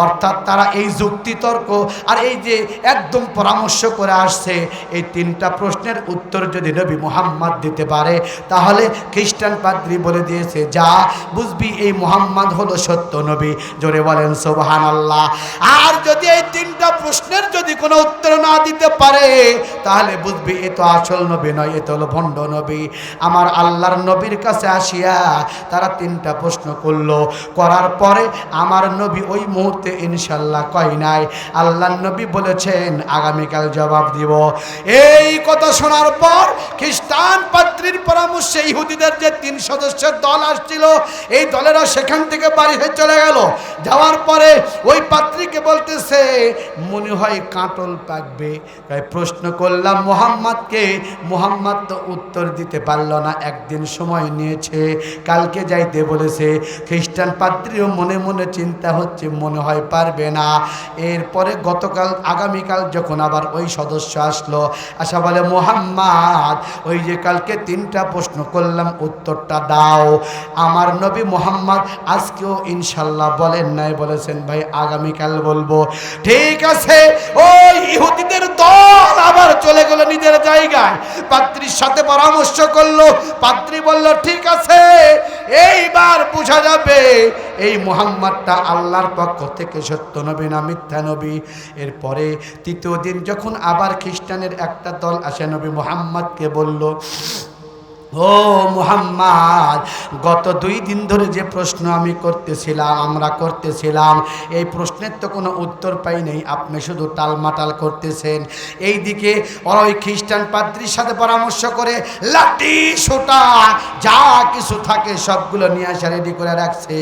অর্থাৎ তারা এই যুক্তি তর্ক আর এই যে একদম পরামর্শ করে আসছে, এই 3টা প্রশ্নের উত্তর যদি নবী মুহাম্মদ দিতে পারে তাহলে খ্রিস্টান পাদ্রী বলে দিয়েছে যা বুঝবি এই মুহাম্মদ হলো সত্য নবী। জোরে বলেন সুবহানাল্লাহ। আর যদি এই 3টা প্রশ্নের যদি কোনো উত্তর না দিতে পারে তাহলে বুঝবি এ তো আসল নবী নয়, এ তো হলো ভণ্ড নবী। আমার আল্লাহর নবীর কাছে আসিয়া তারা 3টা প্রশ্ন করলো, করার পরে আমার নবী ওই মুহূর্তে ইনশাল্লাহ কয় নাই, আল্লাহর নবী বলেছেন আগামীকাল জবাব দিব। এই কথা শোনার পর খ্রিস্টান পাদ্রীর পরামর্শে ইহুদিদের যে 3 সদস্যের দল আসছিল, এই দলেরা সেখান থেকে বাড়ি হয়ে চলে গেল। যাওয়ার পরে ওই পাত্রীকে বলতেছে মনে হয় কাঁটল পাকবে, তাই প্রশ্ন করলাম মুহাম্মদকে, মুহাম্মদ তো উত্তর দিতে পারল না, একদিন সময় নিয়েছে, কালকে যাইতে বলেছে। খ্রিস্টান পাদ্রীও মনে মনে চিন্তা হচ্ছে মনে হয় পারবে না। এরপরে গতকাল আগামীকাল যখন আবার ওই সদস্য আসলো, আসা বলে মুহাম্মদ ওই যে কালকে 3টা প্রশ্ন করলাম উত্তরটা দাও। আমার নবী মুহাম্মদ আজকেও ইনশাল্লাহ বলেন নাই, বলেছেন ভাই আগামীকাল বলবো। ঠিক আছে, ওই ইহুদিদের দল আবার চলে গেল নিজের জায়গায়, পাত্রীর সাথে পরামর্শ করলো। পাত্রী বলল ঠিক আছে, এইবার বোঝা যাবে এই মুহাম্মদটা আল্লাহর পক্ষ থেকে সত্য নবী না মিথ্যা নবী। এরপরে 3য় দিন যখন আবার খ্রিস্টানের একটা দল আসে, নবী মুহাম্মদকে বলল ও মুহাম্মদ, গত 2 দিন ধরে যে প্রশ্ন আমরা করতেছিলাম, এই প্রশ্নের তো কোনো উত্তর পাই নাই, আপনি শুধু টালমাটাল করতেছেন। এইদিকে ওই খ্রিস্টান পাদ্রীর সাথে পরামর্শ করে লাঠি সোটা যা কিছু থাকে সবগুলো নিয়ে আসা রেডি করে রাখছে।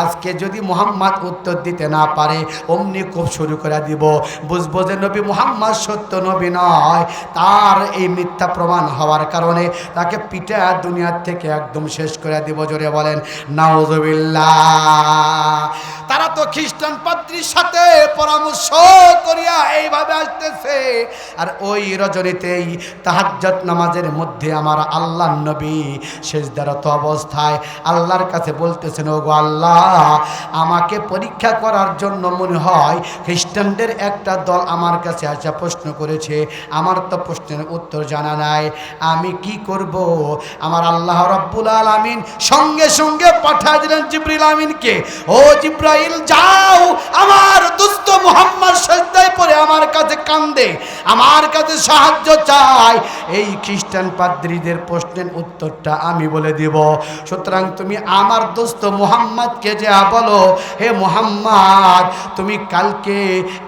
আজকে যদি মুহাম্মদ উত্তর দিতে না পারে, অমনি খুব শুরু করে দিব, বুঝবো যে নবী মুহাম্মদ সত্য নবী নয়। তার এই মিথ্যা প্রমাণ হওয়ার কারণে তাকে পিঠে দুনিয়ার থেকে একদম শেষ করে দিব। জোরে বলেন নাউযুবিল্লাহ। তারা তো খ্রিস্টান পাদ্রীর সাথে পরামর্শ করিয়া এইভাবে আসতেছে, আর ওই রজনীতেই তাহাজ্জুদ নামাজের মধ্যে আমার আল্লাহর নবী সিজদারত অবস্থায় আল্লাহর কাছে বলতেছেন, ওগো আল্লাহ, আমাকে পরীক্ষা করার জন্য মনে হয় খ্রিস্টানদের একটা দল আমার কাছে আসা প্রশ্ন করেছে, আমার তো প্রশ্নের উত্তর জানা নাই, আমি কি করব? আমার আল্লাহ রাব্বুল আলামিন সঙ্গে সঙ্গে পাঠিয়ে দিলেন জিবরিল আমিনকে, ও জিবরাইল যাও, আমার দোস্ত মুহাম্মদ সিজদায় পড়ে আমার কাছে কান্দে, আমার কাছে সাহায্য চায়, এই খ্রিস্টান পাদ্রীদের প্রশ্নের উত্তরটা আমি বলে দিব। সুতরাং তুমি আমার দোস্ত মুহাম্মদকে যা বলো, হে মুহাম্মদ, তুমি কালকে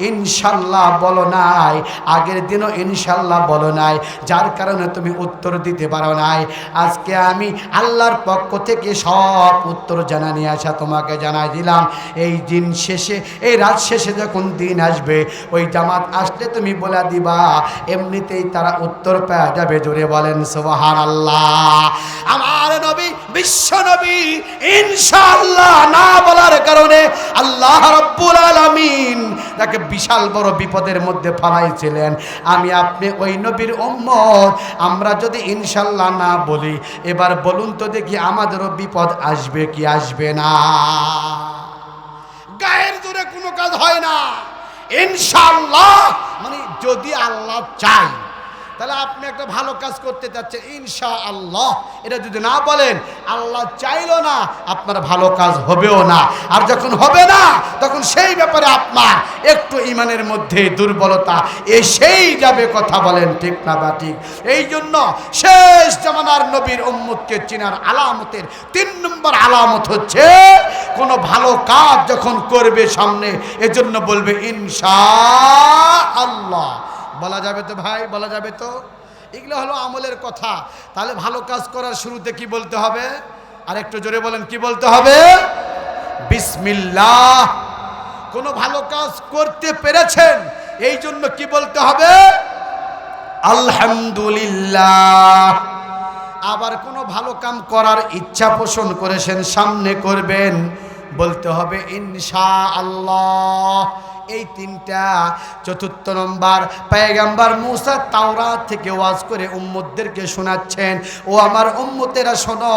ইনশাল্লাহ বলো নাই, আগের দিনও ইনশাল্লাহ বলো নাই, যার কারণে তুমি উত্তর দিতে পারো নাই। আজকে আমি আল্লাহর পক্ষ থেকে সব উত্তর জানা নিয়ে আসা তোমাকে জানাই দিলাম। এই দিন শেষে, এই রাত শেষে যখন দিন আসবে, ওই জামাত আসলে তুমি বলে দিবা, এমনিতেই তারা উত্তর পেয়ে যাবে। জোরে বলেন সুবহানাল্লাহ। আমার নবী, বিশ্ব নবী, ইনশাআল্লাহ না বলার কারণে আল্লাহ রাব্বুল আলামিন তাকে বিশাল বড় বিপদের মধ্যে ফেলাইছিলেন। আমি আপনি ওই নবীর উম্মত, আমরা যদি ইনশাআল্লাহ না বলি, এবার বলুন তো দেখি আমাদেরও বিপদ আসবে কি আসবে না? গায়ের জোরে কোনো কাজ হয় না। ইনশাআল্লাহ মানে যদি আল্লাহ চায়, তাহলে আপনি একটা ভালো কাজ করতে চাচ্ছেন, ইনশাআল্লাহ এটা যদি না বলেন, আল্লাহ চাইলো না, আপনার ভালো কাজ হবেও না। আর যখন হবে না, তখন সেই ব্যাপারে আপনার একটু ঈমানের মধ্যে দুর্বলতা এসেই যাবে। কথা বলেন ঠিক না বা ঠিক? এই জন্য শেষ জামানার নবীর উম্মতকে চেনার আলামতের 3 নম্বর আলামত হচ্ছে, কোনো ভালো কাজ যখন করবে সামনে, এজন্য বলবে ইনশাআল্লাহ। বলা যাবে তো ভাই? বলা যাবে তো? এগুলো হলো আমলের কথা। তাহলে ভালো কাজ করার শুরুতে কি বলতে হবে? আর একটু জোরে বলেন, কি বলতে হবে? বিসমিল্লাহ। কোনো ভালো কাজ করতে পেরেছেন, এই জন্য কি বলতে হবে? আলহামদুলিল্লাহ। আবার কোনো ভালো কাম করার ইচ্ছা পোষণ করেছেন, সামনে করবেন, বলতে হবে ইনশাআল্লাহ। এই 3টা। 4 নম্বর, পয়গম্বর মুসা তাওরাত থেকে ওয়াজ করে উম্মতদেরকে শোনাচ্ছেন, ও আমার উম্মতেরা শোনো,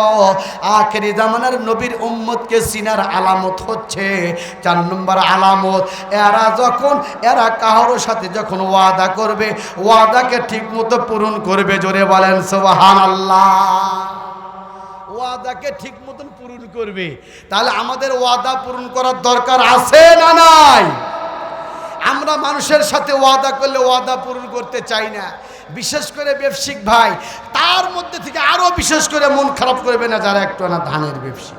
আখেরি জামানার নবীর উম্মতকে চিনার আলামত হচ্ছে 4 নম্বর আলামত, এরা কারোর সাথে যখন ওয়াদা করবে, ওয়াদাকে ঠিকমতো পূরণ করবে। জোরে বলেন সুবহানাল্লাহ। ওয়াদাকে ঠিক মতন পূরণ করবে। তাহলে আমাদের ওয়াদা পূরণ করার দরকার আছে না নাই? আমরা মানুষের সাথে ওয়াদা করলে ওয়াদা পূরণ করতে চাই না, বিশেষ করে ব্যবসায়িক ভাই, তার মধ্যে থেকে আরো বিশেষ করে মন খারাপ করবে না যারা একটু না ধানের ব্যবসা।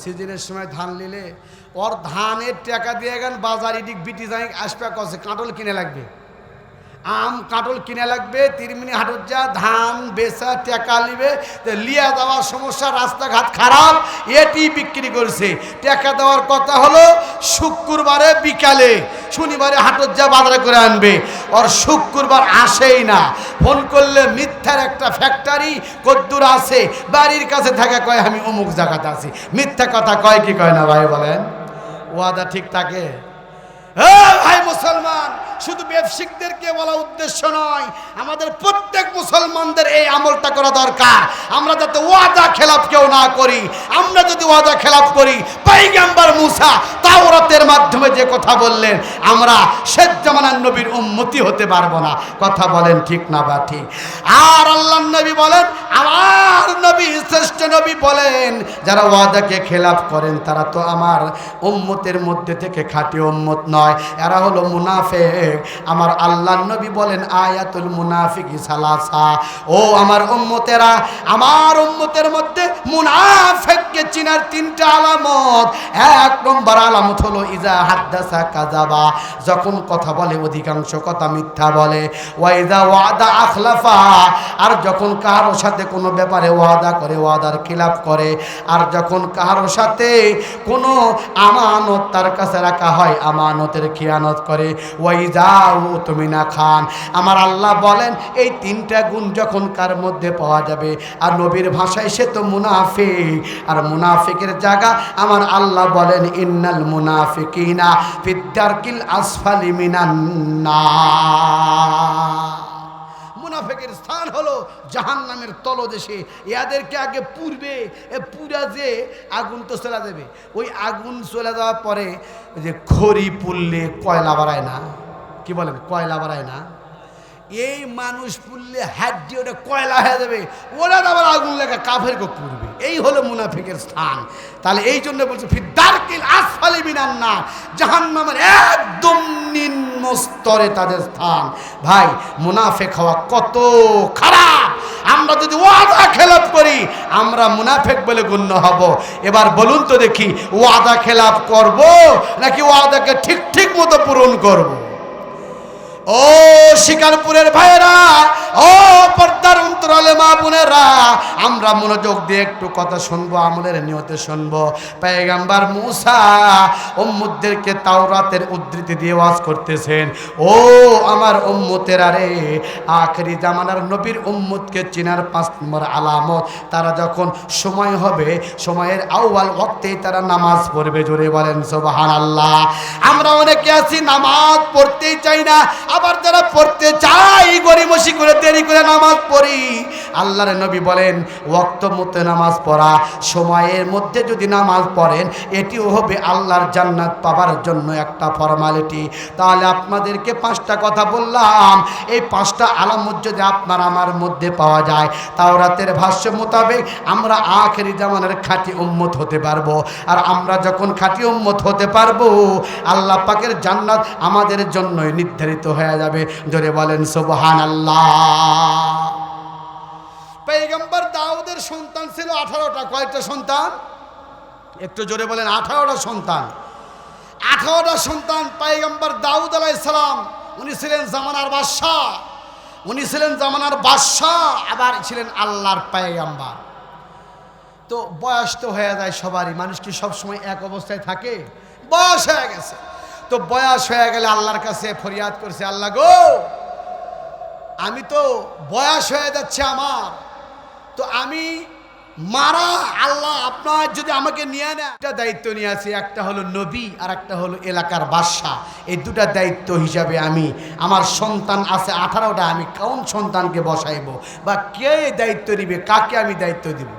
সিজনের সময় ধান নিলে ওর ধানের টাকা দিয়ে গেন বাজার ইডিক বিটি যাই আসবে, কষে কাঁটল কিনে লাগবে, আম কাঁটল কিনে লাগবে, তিরমিনি হাটত যা ধান বেচা টাকা নিবে, লিয়া দেওয়ার সমস্যা, রাস্তাঘাট খারাপ, এটি বিক্রি করছে। টাকা দেওয়ার কথা হলো শুক্রবারে বিকালে, শনিবারে হাটত যা বাজারে করে আনবে, ওর শুক্রবার আসেই না। ফোন করলে মিথ্যার একটা ফ্যাক্টরি কদ্দুর আছে, বাড়ির কাছে থাকে, কয় আমি অমুক জায়গাতে আছি। মিথ্যা কথা কয় কি কয় না ভাই বলেন? ওয়াদা ঠিক থাকে? ভাই মুসলমান, শুধু ব্যবসায়িকদেরকে বলা উদ্দেশ্য নয়, আমাদের প্রত্যেক মুসলমানদের এই আমলটা করা দরকার। আমরা যাতে ওয়াদা খেলাফ কেউ না করি। আমরা যদি ওয়াদা খেলাফ করি, পয়গম্বর মুসা তাওরাতের মাধ্যমে যে কথা বললেন, আমরা শেষ জামানার নবীর উম্মতি হতে পারবো না। কথা বলেন ঠিক না বা ঠিক? আর আল্লাহর নবী বলেন, আমার নবী শ্রেষ্ঠ নবী বলেন, যারা ওয়াদাকে খেলাফ করেন তারা তো আমার উম্মতের মধ্যে থেকে খাঁটি উম্মত নয়। নয়, এরা হলো মুনাফিক। আমার আল্লাহর নবী বলেন আয়াতুল মুনাফিকি সালাসা, ও আমার উম্মতেরা, আমার উম্মতের মধ্যে মুনাফিককে চিনার তিনটা আলামত। এক নম্বর আলামত হলো ইজা হাদ্দাসা কাযাবা, যখন কথা বলে অধিকাংশ কথা মিথ্যা বলে। ওয়া ইজা ওয়াদা আখলাফা, আর যখন কারোর সাথে কোনো ব্যাপারে ওয়াদা করে ওয়াদার খিলাফ করে। আর যখন কারোর সাথে কোনো আমানত তার কাছে রাখা হয় আমানতের খিয়ানত করে। ওয়া ইজা উতমিনা খান, আমার আল্লাহ বলেন এই তিনটা গুণ যখন কার মধ্যে পাওয়া যাবে, আর নবীর ভাষায় সে তো মুনাফিক। আর মুনাফিকের জায়গা আমার আল্লাহ বলেন ইন্নাল মুনাফিকিনা ফিদ-দারকিল আসফালি মিনান নার, মুনাফিকের স্থান হলো জাহান্নামের তলদেশে। এদেরকে আগে পূর্বে পুরা যে আগুন তো চলে যাবে, ওই আগুন চলে যাওয়ার পরে যে খড়ি পুড়লে কয়লা বাড়ায় না, কি বলেন, কয়লা বাড়ায় না, এই মানুষ পুড়লে হাড্ডি ওটা কয়লা হয়ে যাবে, ওরা আবার আগুন লেখা কাফেরকে পুড়বে। এই হলো মুনাফিকের স্থান। তাহলে এই জন্য বলছে ফিদ-দারকিল আসফালি মিনান নার, জাহান্নামের একদম নিম্ন স্তরে তাদের স্থান। ভাই মুনাফিক হওয়া কত খারাপ! আমরা যদি ওয়াদা খেলাপ করি আমরা মুনাফিক বলে গণ্য হব। এবার বলুন তো দেখি, ওয়াদা খেলাপ করব নাকি ওয়াদাকে ঠিক ঠিক মতো পূরণ করব? ও শিকারপুরের ভাইরা, ও পর্দার অন্তরালে মা বোনেরা, আমরা মনোযোগ দিয়ে একটু কথা শুনবো, আমলের নিয়তে শুনবো। পয়গম্বর মুসা উম্মতদেরকে তাওরাতের উদ্ধৃতি দিয়ে ওয়াজ করতেছেন, ও আমার উম্মতেরা রে, আখেরি জামানার নবীর উম্মতকে চিনার 5 নম্বর আলামত, তারা যখন সময় হবে, সময়ের আউয়াল ওয়াক্তেই তারা নামাজ পড়বে। জোরে বলেন সুবহানাল্লাহ। আমরা অনেকে আছি নামাজ পড়তেই চাই না, আবার যারা পড়তে চাই গরিমসি করে দেরি করে নামাজ পড়ি। আল্লাহর নবী বলেন ওয়াক্ত মতো নামাজ পড়া, সময়ের মধ্যে যদি নামাজ পড়েন এটিও হবে আল্লাহর জান্নাত পাবার জন্য একটা ফরমালিটি। তাহলে আপনাদেরকে 5টা কথা বললাম, এই 5টা আলামত যদি আপনার আমার মধ্যে পাওয়া যায়, তাওরাতের ভাষ্য মোতাবেক আমরা আখেরি জামানার খাঁটি উম্মত হতে পারবো। আর আমরা যখন খাঁটি উম্মত হতে পারবো, আল্লাহ পাকের জান্নাত আমাদের জন্যই নির্ধারিত হয়ে যাবে। জোরে বলেন সুবহানাল্লাহ। পয়গম্বর দাউদের সন্তান ছিল 18টা। কয়টা সন্তান? একটু জোরে বলেন। 18টা সন্তান। 18টা সন্তান পয়গম্বর দাউদ আলাইহিস সালাম। উনি ছিলেন জামানার বাদশা, উনি ছিলেন জামানার বাদশা, আবার ছিলেন আল্লাহর পয়গম্বর। তো বয়স তো হয়ে যায় সবারই, মানুষ কি সবসময় এক অবস্থায় থাকে? বয়স হয়ে গেছে। তো বয়স হয়ে গেলে আল্লাহর কাছে ফরিয়াদ করছে, আল্লাহ গো, আমি তো বয়স হয়ে যাচ্ছে আমার, তো আমি মারা, আল্লাহ আপনার যদি আমাকে নিয়ে নেয়, একটা দায়িত্ব নিয়ে আছি, একটা হলো নবী আর একটা হলো এলাকার বাদশা। এই দুটা দায়িত্ব হিসাবে আমি, আমার সন্তান আছে 18টা, আমি কোন সন্তানকে বসাইব বা কে দায়িত্ব নিবে, কাকে আমি দায়িত্ব দিব?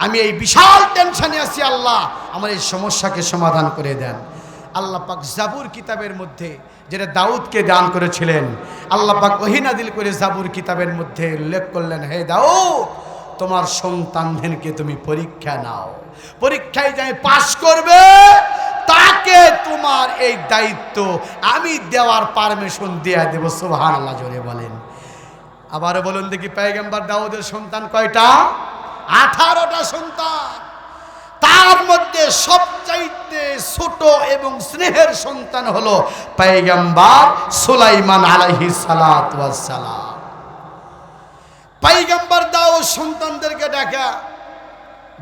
আমি এই বিশাল টেনশনে আছি, আল্লাহ আমার এই সমস্যাকে সমাধান করে দেন। আল্লাহ পাক জাবুর কিতাবের মধ্যে, যেটা দাউদকে দান করেছিলেন, আল্লাহ পাক ওহী নাযিল করে জাবুর কিতাবের মধ্যে উল্লেখ করলেন, হে দাউদ, তোমার সন্তানদেরকে তুমি পরীক্ষা নাও, পরীক্ষায় যাই পাশ করবে তাকে তোমার এই দায়িত্ব আমি দেওয়ার পারমিশন দিয়ে দেব। সুবহানাল্লাহ। জোরে বলেন। আবার বলুন দেখি, পয়গম্বর দাউদের সন্তান কয়টা? 18টা সন্তান। তার মধ্যে সবচাইতে ছোট এবং স্নেহের সন্তান হলো পয়গম্বর সুলাইমান আলাইহিস সালাতু ওয়াস সালাম। পয়গম্বর দাউদ সন্তানদেরকে ডাকা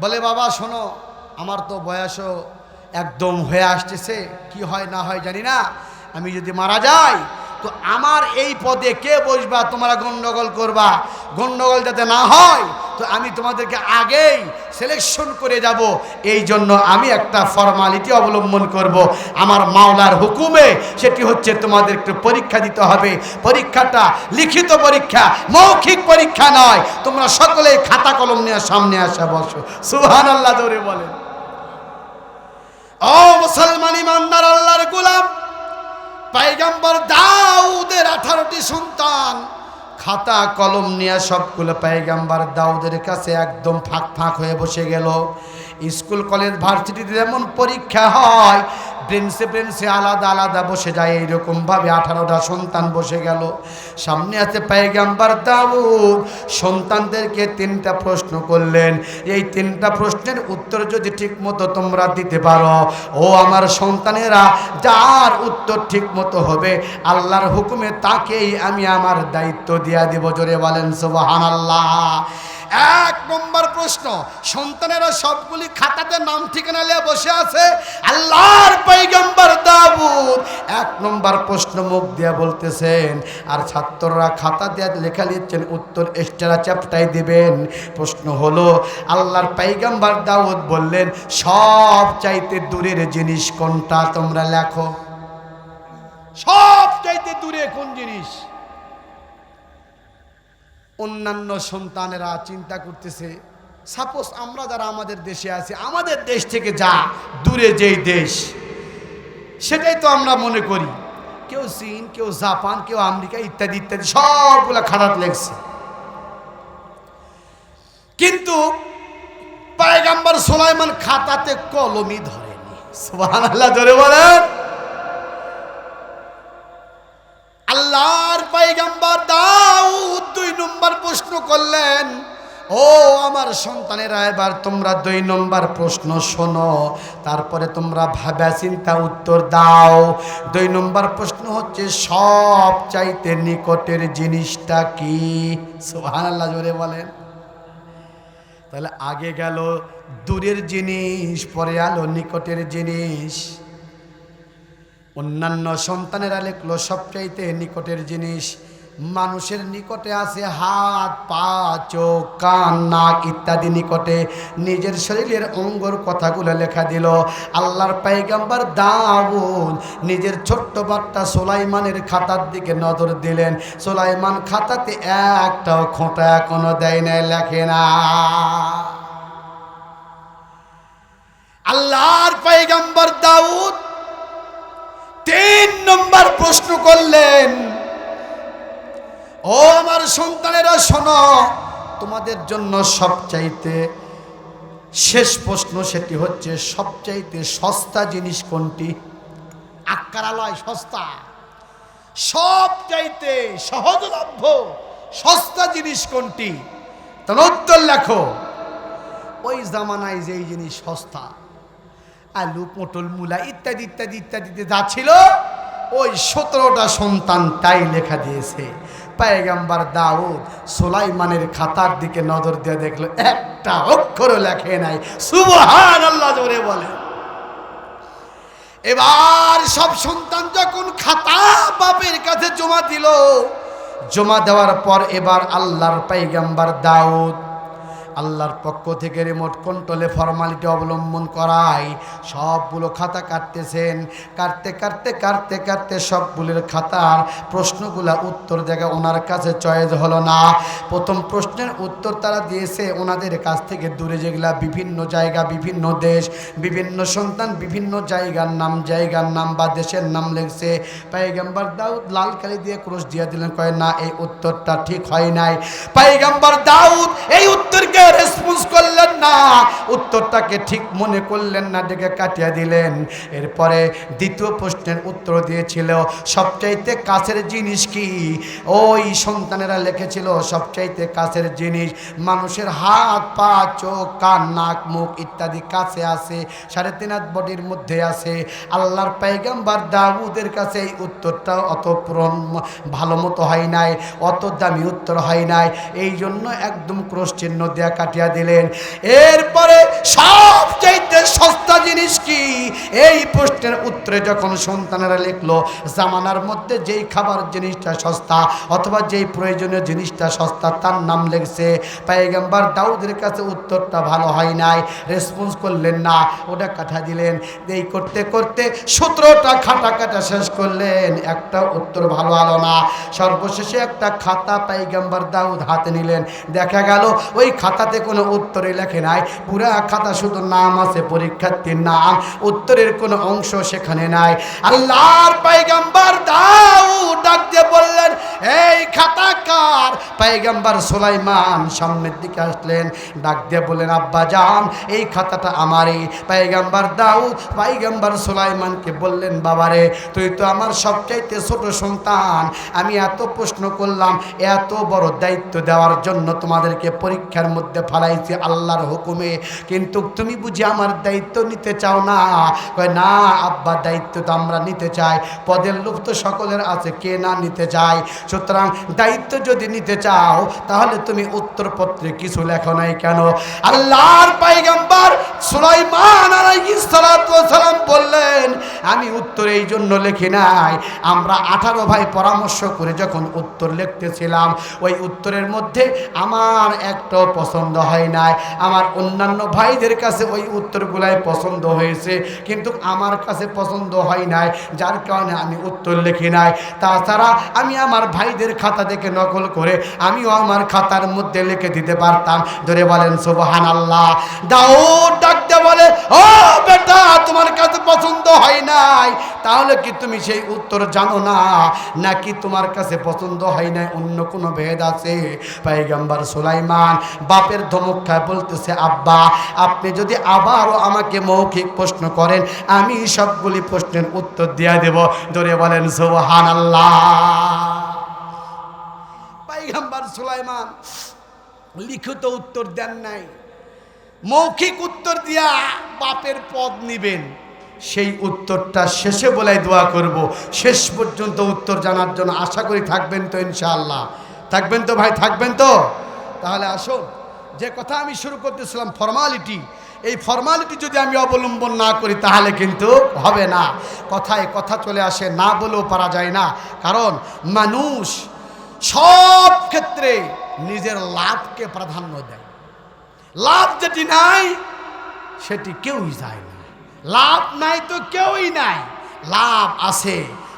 বলে, বাবা শোনো, আমার তো বয়সও একদম হয়ে আসতেছে, কি হয় না হয় জানি না, আমি যদি মারা যাই তো আমার এই পদে কে বসবা, তোমরা গন্ডগোল করবা, গন্ডগোল যাতে না হয় তো আমি তোমাদেরকে আগেই সিলেকশন করে যাব। এই জন্য আমি একটা ফর্মালিটি অবলম্বন করব আমার মাওলার হুকুমে, সেটি হচ্ছে তোমাদের একটু পরীক্ষা দিতে হবে। পরীক্ষাটা লিখিত পরীক্ষা, মৌখিক পরীক্ষা নয়। তোমরা সকলে খাতা কলম নিয়ে সামনে আসা বসো। সুবহানাল্লাহ। জোরে বলেন। ও মুসলমান ইমানদার আল্লাহর গোলাম, পয়গম্বর দাউদের 18টি সন্তান, খাতা কলম নিয়ে সবগুলো পয়গম্বর দাউদের কাছে একদম ফাঁক ফাঁক হয়ে বসে গেল। স্কুল কলেজ ভার্সিটিতে যেমন পরীক্ষা হয়, বেঞ্চে আলাদা আলাদা বসে যায়, এইরকমভাবে 18টা সন্তান বসে গেল। সামনে আছে পয়গম্বর দাউদ। সন্তানদেরকে 3টা প্রশ্ন করলেন। এই 3টা প্রশ্নের উত্তর যদি ঠিক মতো তোমরা দিতে পারো, ও আমার সন্তানেরা, যার উত্তর ঠিক মতো হবে আল্লাহর হুকুমে তাকেই আমি আমার দায়িত্ব দিয়া দিব। জোরে বলেন সুবহানাল্লাহ। 1 নম্বর প্রশ্ন, সন্তানেরা সবগুলি খাতাতে নাম ঠিকানা নিয়ে বসে আছে। আল্লাহর পয়গম্বর দাউদ 1 নম্বর প্রশ্ন মুখ দিয়ে বলতেছেন, আর ছাত্ররা খাতা দিয়ে লেখা লিখছেন, উত্তর এক্সট্রা চ্যাপ্টাই দিবেন। প্রশ্ন হলো, আল্লাহর পয়গম্বর দাউদ বললেন, সব চাইতে দূরের জিনিস কোনটা? তোমরা লেখো, সব চাইতে দূরে কোন জিনিস? অন্যান্য সন্তানেরা চিন্তা করতেছে, সাপোজ আমরা যারা আমাদের দেশে আছি, আমাদের দেশ থেকে যা দূরে যেই দেশ, সেটাই তো আমরা মনে করি। কেউ চীন, কেউ জাপান, কেউ আমেরিকা, ইত্যাদি ইত্যাদি সবগুলা খারাপ লেগছে। কিন্তু পয়গম্বর সুলাইমান খাতাতে কলমই ধরেনি। সুবহানাল্লাহ, জোরে বলেন। আল্লাহর পয়গম্বর দাউদ 2 নম্বর প্রশ্ন করলেন, ও আমার সন্তানেরা, এবার তোমরা 2 নম্বর প্রশ্ন শোনো, তারপরে তোমরা ভাবা চিন্তা উত্তর দাও। 2 নম্বর প্রশ্ন হচ্ছে, সব চাইতে নিকটের জিনিসটা কি? সুবহানাল্লাহ, জোরে বলেন। তাহলে আগে গেল দূরের জিনিস, পরে আলো নিকটের জিনিস। অন্যান্য সন্তানেরা লিখলো সবচাইতে নিকটের জিনিস। মানুষের নিকটে আছে হাত, পা, চোখ, কান, নাক ইত্যাদি নিকটে। নিজের শরীরের অঙ্গর কথাগুলো লেখা দিল। আল্লাহর পয়গম্বর দাউদ নিজের ছোট্ট বাচ্চা সুলাইমানের খাতার দিকে নজর দিলেন। সুলাইমান খাতাতে একটাও খোঁটা এখনো দেয় না, লেখে না। আল্লাহর পয়গম্বর দাউদ 3 নম্বর প্রশ্ন করলেন, ও আমার সন্তানেরা শোনো, তোমাদের জন্য সবচাইতে শেষ প্রশ্ন, সেটি হচ্ছে, সবচাইতে সস্তা জিনিস কোনটি? আক্কারালয় সস্তা, সবচাইতে সহজলভ্য সস্তা জিনিস কোনটি? তোমরা উত্তর লেখো। ওই জামানায় যেই জিনিস সস্তা, আলু, পটল, মূলা ইত্যাদি ইত্যাদি ইত্যাদিতে যা ছিল, ওই 17টা সন্তান তাই লেখা দিয়েছে। পয়গম্বর দাউদ সুলাইমানের খাতার দিকে নজর দিয়ে দেখলো একটা অক্ষরও লেখে নাই। সুবহানাল্লাহ, জোরে বলে। এবার সব সন্তান যখন খাতা বাপের কাছে জমা দিল, জমা দেওয়ার পর এবার আল্লাহর পয়গম্বর দাউদ আল্লাহর পক্ষ থেকে রিমোট কন্ট্রোলে ফর্মালিটি অবলম্বন করায় সবগুলো খাতা কাটতেছেন। কাটতে কাটতে কাটতে কাটতে সবগুলোর খাতার প্রশ্নগুলা উত্তর জায়গা ওনার কাছে চয়েস হলো না। প্রথম প্রশ্নের উত্তর তারা দিয়েছে ওনাদের কাছ থেকে দূরে, যেগুলা বিভিন্ন জায়গা, বিভিন্ন দেশ, বিভিন্ন সন্তান, বিভিন্ন জায়গার নাম বা দেশের নাম লিখছে। পয়গম্বর দাউদ লাল কালি দিয়ে ক্রস দিয়ে দিলেন, কয় না, এই উত্তরটা ঠিক হয় নাই। পয়গম্বর দাউদ এই উত্তরকে রেসপন্স করলেন না, উত্তরটাকে ঠিক মনে করলেন না, ডেকে কাটিয়ে দিলেন। এরপরে দ্বিতীয় প্রশ্নের উত্তর দিয়েছিল, সবচাইতে কাছের জিনিস কি? ওই সন্তানেরা লিখেছিল, সবচাইতে কাছের জিনিস মানুষের হাত, পা, চোখ, কান, নাক, মুখ ইত্যাদি কাছে আছে, 3.5 হাত বডির মধ্যে আছে। আল্লাহর পয়গম্বর দাউদের কাছে এই উত্তরটা অত ভালো মতো হয় নাই, অত দামি উত্তর হয় নাই, এই জন্য একদম ক্রস চিহ্ন দেয়া কাটিয়া দিলেন। এরপরে সবচাইতে সস্তা জিনিস কি? এই প্রশ্নের উত্তরে যখন সন্তানেরা লিখলো, জামানার মধ্যে যেই খাবার জিনিসটা সস্তা অথবা যেই প্রয়োজনীয় জিনিসটা সস্তা তার নাম লিখছে। পয়গম্বর দাউদের কাছে উত্তরটা ভালো হয় নাই, রেসপন্স করলেন না, ওটা কাটা দিলেন। এই করতে করতে 17টা খাতা কাটা শেষ করলেন, একটা উত্তর ভালো হলো না। সর্বশেষে একটা খাতা পয়গম্বর দাউদ হাতে নিলেন, দেখা গেল ওই খাতাতে কোনো উত্তরে লেখে নাই, পুরা খাতা শুধু নাম আছে, পরীক্ষার্থীর নাম, উত্তরের কোনো অংশ সে সেখানে নাই। আল্লাহর পয়গম্বর দাউদ ডাক দিয়ে বললেন, এই খাতা কার? পয়গম্বর সুলাইমান সামনের দিকে আসলেন, ডাক দিয়ে বললেন, আব্বা জান এই খাতাটা আমারই। পয়গম্বর দাউদ পয়গম্বর সুলাইমানকে বললেন, বাবারে তুই তো আমার সবচাইতে ছোট সন্তান, আমি এত প্রশ্ন করলাম, এত বড় দায়িত্ব দেওয়ার জন্য তোমাদেরকে পরীক্ষার মধ্যে ফেলাইছি আল্লাহর হুকুমে, কিন্তু তুমি বুঝি আমার দায়িত্ব নিতে চাও না? কয় না আব্বা, দায়িত্ব তো আমরা নিতে চাই, পদের লোক তো সকলের আছে, কে না নিতে চায়। সুতরাং দায়িত্ব যদি নিতে চাও তাহলে তুমি উত্তরপত্রে কিছু লেখো নাই কেন? আল্লাহর পয়গম্বর সুলাইমান আলাইহিস সালাতু ওয়াস সালাম বললেন, আমি উত্তর এই জন্য লিখি নাই, আমরা 18 ভাই পরামর্শ করে যখন উত্তর লিখতেছিলাম, ওই উত্তরের মধ্যে আমার একটাও পছন্দ হয় নাই। আমার অন্যান্য ভাইদের কাছে ওই উত্তরগুলাই পছন্দ হয়েছে, কিন্তু আমার কাছে পছন্দ হয় নাই, যার কারণে আমি উত্তর লিখি নাই। তাছাড়া আমি আমার ভাইদের খাতা দেখে নকল করে আমিও আমার খাতার মধ্যে লিখে দিতে পারতাম। ধরে বলেন সুবহানাল্লাহ। দাউদ ডাকতে বলে, ও বেটা, তোমার কাছে পছন্দ হয় নাই, তাহলে কি তুমি সেই উত্তর জানো না, নাকি তোমার কাছে পছন্দ হয় নাই অন্য কোনো ভেদ আছে? পয়গম্বর সুলাইমান বাপের ধমক খায় বলতেছে, আব্বা আপনি যদি আবারও আমাকে মৌখিক প্রশ্ন করেন আমি সবগুলি প্রশ্নের উত্তর দিয়ে দেব। ধরে বলেন সুবহানাল্লাহ। পয়গম্বর সুলাইমান লিখিত উত্তর দেন নাই, মৌখিক উত্তর দিয়া বাপের পদ নিবেন, সেই উত্তরটা শেষে বলাই দোয়া করব। শেষ পর্যন্ত উত্তর জানার জন্য আশা করি থাকবেন তো ইনশাআল্লাহ। থাকবেন তো ভাই, থাকবেন তো? তাহলে আসুন, যে কথা আমি শুরু করতেছিলাম ফর্মালিটি, এই ফর্মালিটি যদি আমি অবলম্বন না করি তাহলে কিন্তু হবে না। কথায় কথা চলে আসে, না বলেও পারা যায় না, কারণ মানুষ সব ক্ষেত্রে নিজের লাভকে প্রাধান্য দেয়। লাভ যেটি নাই সেটি কেউই যায় না, লাভ নাই তো কেউই নাই। লাভ আছে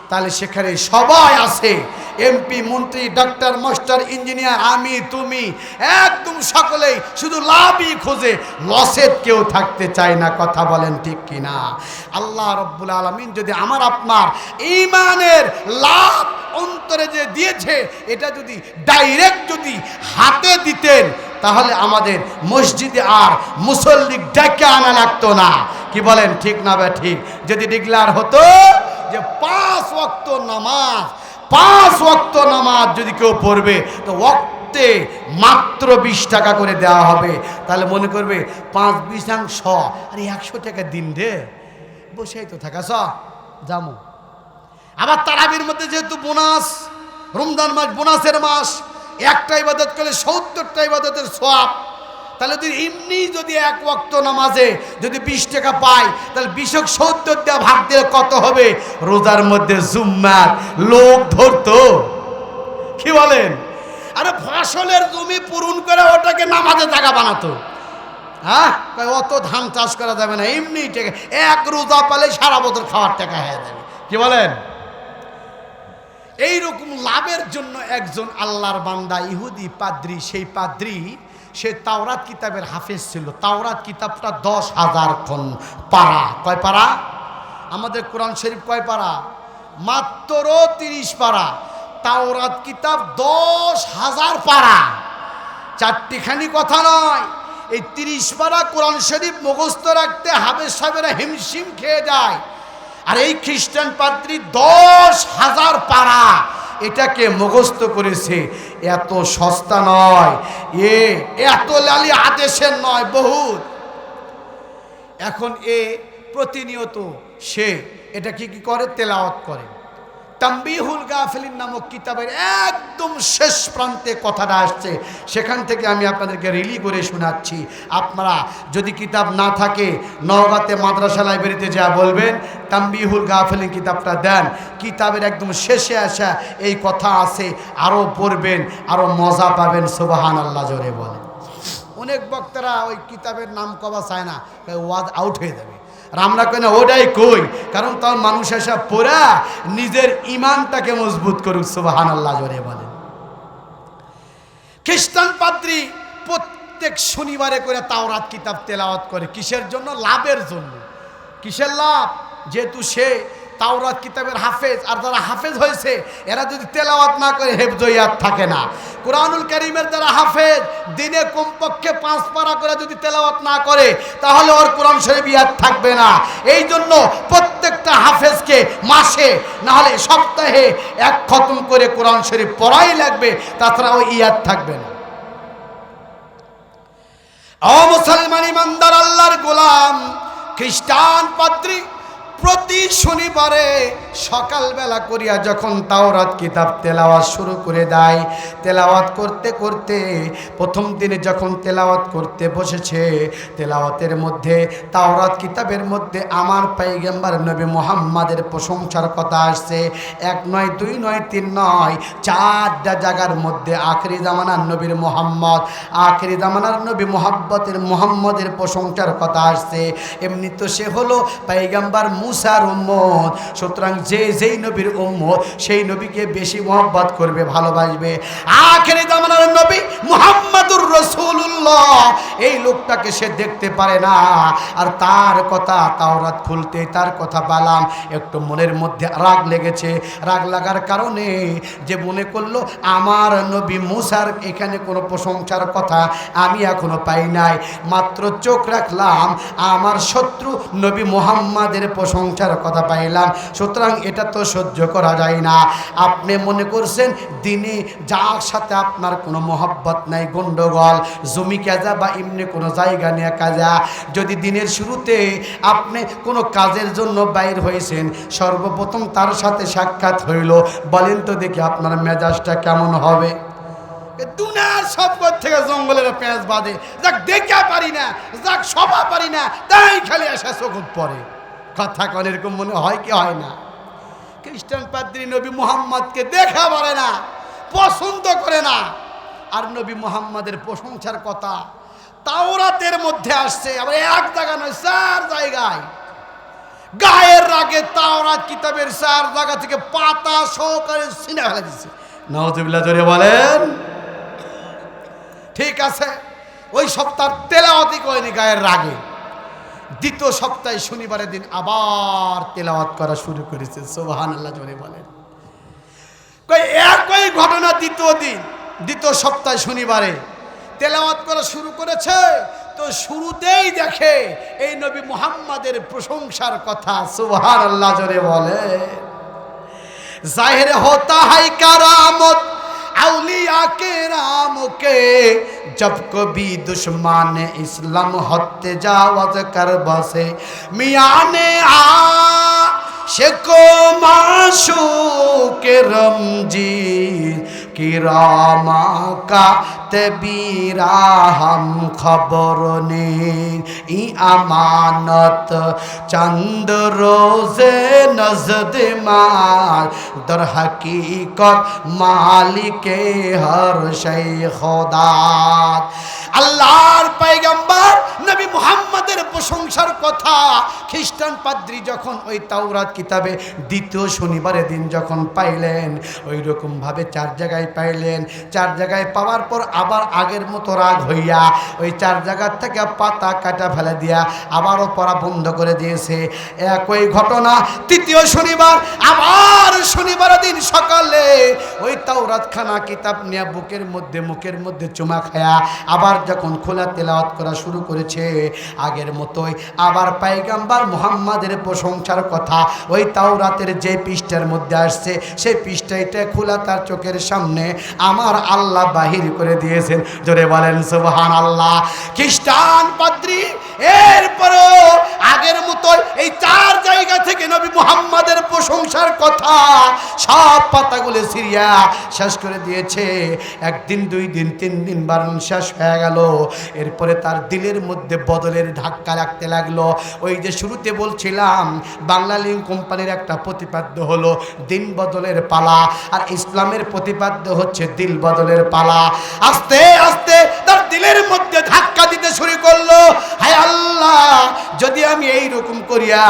তাহলে সেখানে সবাই আছে, এমপি, মন্ত্রী, ডাক্তার, মাস্টার, ইঞ্জিনিয়ার, আমি, তুমি, একদম সকলেই শুধু লাভই খোঁজে, লসের কেউ থাকতে চায় না। কথা বলেন ঠিক কিনা? আল্লাহ রব্বুল আলামিন যদি আমার আপনার ঈমানের লাভ অন্তরে যে দিয়েছে এটা যদি ডাইরেক্ট যদি হাতে দিতেন তাহলে আমাদের মসজিদে আর মুসল্লি ডেকে আনা লাগতো না। কি বলেন, ঠিক না বে ঠিক? যদি ডিক্লার হতো যে 5 ওয়াক্ত নামাজ যদি কেউ পড়বে তো ওয়াক্তে মাত্র 20 টাকা করে দেওয়া হবে, তাহলে মনে করবে 5-20 আরে 100 টাকা দিন রে, বসেই তো থাকা জামু। আবার তারাবির মধ্যে যেহেতু বোনাস, রমজান মাস বোনাসের মাস, একটা ইবাদত করলে 70টা ইবাদতের সওয়াব, তাহলে যদি এমনি যদি 1 ওয়াক্ত নামাজে যদি 20 টাকা পাই তাহলে 20-70 দিয়ে ভাগ দিলে কত হবে? রোজার মধ্যে জুম্মার লোক ধরতো। কি বলেন? আরে ফসলের জমি পূরণ করে ওটাকে নামাজে জায়গা বানাতো। হ্যাঁ, অত ধান চাষ করা যাবে না, এমনি টাকা 1 রোজা পালে সারা বছর খাওয়ার টাকা হয়ে যাবে। কি বলেন? এইরকম লাভের জন্য একজন আল্লাহর বান্দা ইহুদি পাদ্রী, সেই পাদ্রী সে তাওরাত কিতাবের হাফেজ ছিল। তাওরাত কিতাবটা 10,000 পারা। কয় পারা? আমাদের কোরআন শরীফ কয় পারা? মাত্র 30 পারা। তাওরাত কিতাব 10,000 পারা। চারটিখানি কথা নয়, এই 30 পারা কোরআন শরীফ মুখস্থ রাখতে হাফেজ সাহেবেরা হিমশিম খেয়ে যায়। আর এই খ্রিস্টান পাদ্রী 10,000 পারা এটাকে মুখস্থ করেছে। এত সস্তা নয়, এত লালি আদেশের নয়, বহুত। এখন প্রতিনিয়ত সে এটা কি করে? তেলাওয়াত করে। তাম্বিহুল গাফিলিন নামক কিতাবের একদম শেষ প্রান্তে কথাটা আসছে, সেখান থেকে আমি আপনাদেরকে রিলি করে শোনাচ্ছি। আপনারা যদি কিতাব না থাকে নওগাঁতে মাদ্রাসা লাইব্রেরিতে যা বলবেন তাম্বিহুল গাফিলিন কিতাবটা দেন। কিতাবের একদম শেষে আসা এই কথা আছে, আরও পড়বেন, আরও মজা পাবেন। সুবহানাল্লাহ জোরে বলেন। অনেক বক্তারা ওই কিতাবের নাম কবা চায় না, ওয়াজ আউট হয়ে যাবে। আর আমরা কই না ওটাই কই, কারণ তার মানুষ এসব পড়া নিজের ইমানটাকে মজবুত করুক। সুবহানাল্লাহ জোরে বলেন। খ্রিস্টান পাদ্রী প্রত্যেক শনিবারে করে তাওরাত কিতাব তেলাওয়াত করে। কিসের জন্য? লাভের জন্য। কিসের লাভ? যেহেতু সে তাওরাত কিতাবের হাফেজ, আর যারা হাফেজ হয়েছে এরা যদি তেলাওয়াত না করে হেফজ ইয়াদ থাকে না। কোরআনুল কারীমের যারা হাফেজ দিনে কমপক্ষে 5 পারা করে যদি তেলাওয়াত না করে তাহলে ওর কোরআন শরীফ ইয়াদ থাকবে না। এই জন্য প্রত্যেকটা হাফেজকে মাসে না হলে সপ্তাহে 1 খতম করে কোরআন শরীফ পড়াই লাগবে, তাছাড়া ওই ইয়াদ থাকবে না। ও মুসলমান ইমানদার আল্লাহর গোলাম, খ্রিস্টান পাদ্রী প্রতি শনিবারে সকালবেলা করিয়া যখন তাওরাত কিতাব তেলাওয়াত শুরু করে দেয়, তেলাওয়াত করতে করতে প্রথম দিনে যখন তেলাওয়াত করতে বসেছে, তেলাওয়াতের মধ্যে তাওরাত কিতাবের মধ্যে আমার পয়গম্বর নবী মুহাম্মাদের প্রশংসার কথা আসছে। 1 নয় 2 নয় 3 নয় 4টা জায়গার মধ্যে আখেরি জামানার নবীর মুহাম্মদ, আখেরি জামানার নবী মুহাম্মদের প্রশংসার কথা আসছে। এমনি তো সে হলো পয়গম্বর মুসার উম্মত, সুতরাং যেই নবীর উম্মত সেই নবীকে বেশি মহব্বত করবে, ভালোবাসবে। আখেরি জামানার নবী মুহাম্মাদুর রাসূলুল্লাহ এই লোকটাকে সে দেখতে পারে না, আর তার কথা তাওরাত খুলতে তার কথা বালাম একটু মনের মধ্যে রাগ লেগেছে। রাগ লাগার কারণে যে মনে করলো আমার নবী মুসার এখানে কোনো প্রশংসার কথা আমি এখনো পাই নাই, মাত্র চোখ রাখলাম আমার শত্রু নবী মুহাম্মাদের প্রশংসার কথা পাইলাম, সুতরাং এটা তো সহ্য করা যায় না। আপনি মনে করছেন দিনে যার সাথে আপনার কোনো মহব্বত নাই, গন্ডগোল জমি কাজা বা এমনি কোনো জায়গা নিয়ে কাজা, যদি দিনের শুরুতে আপনি কোনো কাজের জন্য বাইর হয়েছেন, সর্বপ্রথম তার সাথে সাক্ষাৎ হইল, বলেন তো দেখি আপনার মেজাজটা কেমন হবে? দুনিয়ার সব থেকে জঙ্গলের পেঁয়াজ বাঁধে, যাক দেখা পারি না, যাক সভা পারি না, তাই খালি আসা চোখত পড়ে। কথা কন এরকম মনে হয় কি হয় না? খ্রিস্টান পাদ্রী নবী মুহাম্মদকে দেখা পারে না, পছন্দ করে না, আর নবী মুহাম্মদের প্রশংসার কথা তাওরাতের মধ্যে আসছে। আবার 1 জায়গা নয়, 4 জায়গায় গায়ের রাগে তাওরাত কিতাবের 4 জায়গা থেকে পাতা সহকারে ছিঁড়ে ফেলে দিচ্ছে। নাউযুবিল্লাহ জোরে বলেন। ঠিক আছে, ওই সপ্তাহ তেলাওয়াতই করেনি গায়ের রাগে। দ্বিতীয় সপ্তাহে শনিবারের দিন আবার তেলাওয়াত করা শুরু করেছে। সুবহানাল্লাহ জোরে বলেন। একই ঘটনা দ্বিতীয় দিন, দ্বিতীয় সপ্তাহে শনিবারে তেলাওয়াত করা শুরু করেছে, তো শুরুতেই দেখে এই নবী মুহাম্মাদের প্রশংসার কথা। সুবহানাল্লাহ জোরে বলে। জাহির होता है करामत औलिया के राम के, जब कभी दुश्मन इस्लाम होते जावज कर बसे, मियाँ ने आशिको माशूक रमजी किरामा का तबीरा हम खबर ने ई अमानत चंद रोजे नजद मार दर हकीकत मालिके हर शै खुदा। আল্লাহর পয়গম্বর নবী মুহাম্মদের প্রশংসার কথা খ্রিস্টান পাদ্রী যখন ওই তাওরাত কিতাবে দ্বিতীয় শনিবারের দিন যখন পাইলেন, ওই রকম ভাবে 4 জায়গায় পাইলেন। 4 জায়গায় পাওয়ার পর আবার আগের মতো রাগ হইয়া ওই 4 জায়গার থেকে পাতা কাটা ফেলে দিয়া আবারও পড়া বন্ধ করে দিয়েছে। একই ঘটনা তৃতীয় শনিবার, আবার শনিবার দিন সকালে ওই তাওরাত খানা কিতাব নিয়ে মুখের মধ্যে চুমা খায়া আবার যখন খোলা তেলাওয়াত করা শুরু করেছে, আগের মতোই আবার পয়গম্বর মুহাম্মাদের প্রশংসার কথা ওই তাওরাতের যে পৃষ্ঠার মধ্যে আসছে সেই পৃষ্ঠাটা খোলা তার চোখের সামনে আমার আল্লাহ বাহির করে দিয়েছেন। জোরে বলেন সুবহানাল্লাহ। খ্রিস্টান পাদ্রী এরপরও আগের মতোই এই 4 জায়গা থেকে নবী মুহাম্মাদের প্রশংসার কথা সব পাতাগুলো সিরিয়া শেষ করে দিয়েছে। 1 দিন 2 দিন 3 দিন বারণ শেষ হয়ে গেল। এরপরে তার দিলের মধ্যে বদলের ধাক্কা লাগতে লাগলো। ওই যে শুরুতে বলছিলাম বাংলালিংক কোম্পানির একটা প্রতিপাদ্য হলো দিন বদলের পালা, আর ইসলামের প্রতিপাদ্য হচ্ছে দিল বদলের পালা। আস্তে আস্তে তার দিলের মধ্যে ধাক্কা দিতে শুরু করলো, হায় আল্লাহ, যদি আমি এই রকম করিয়া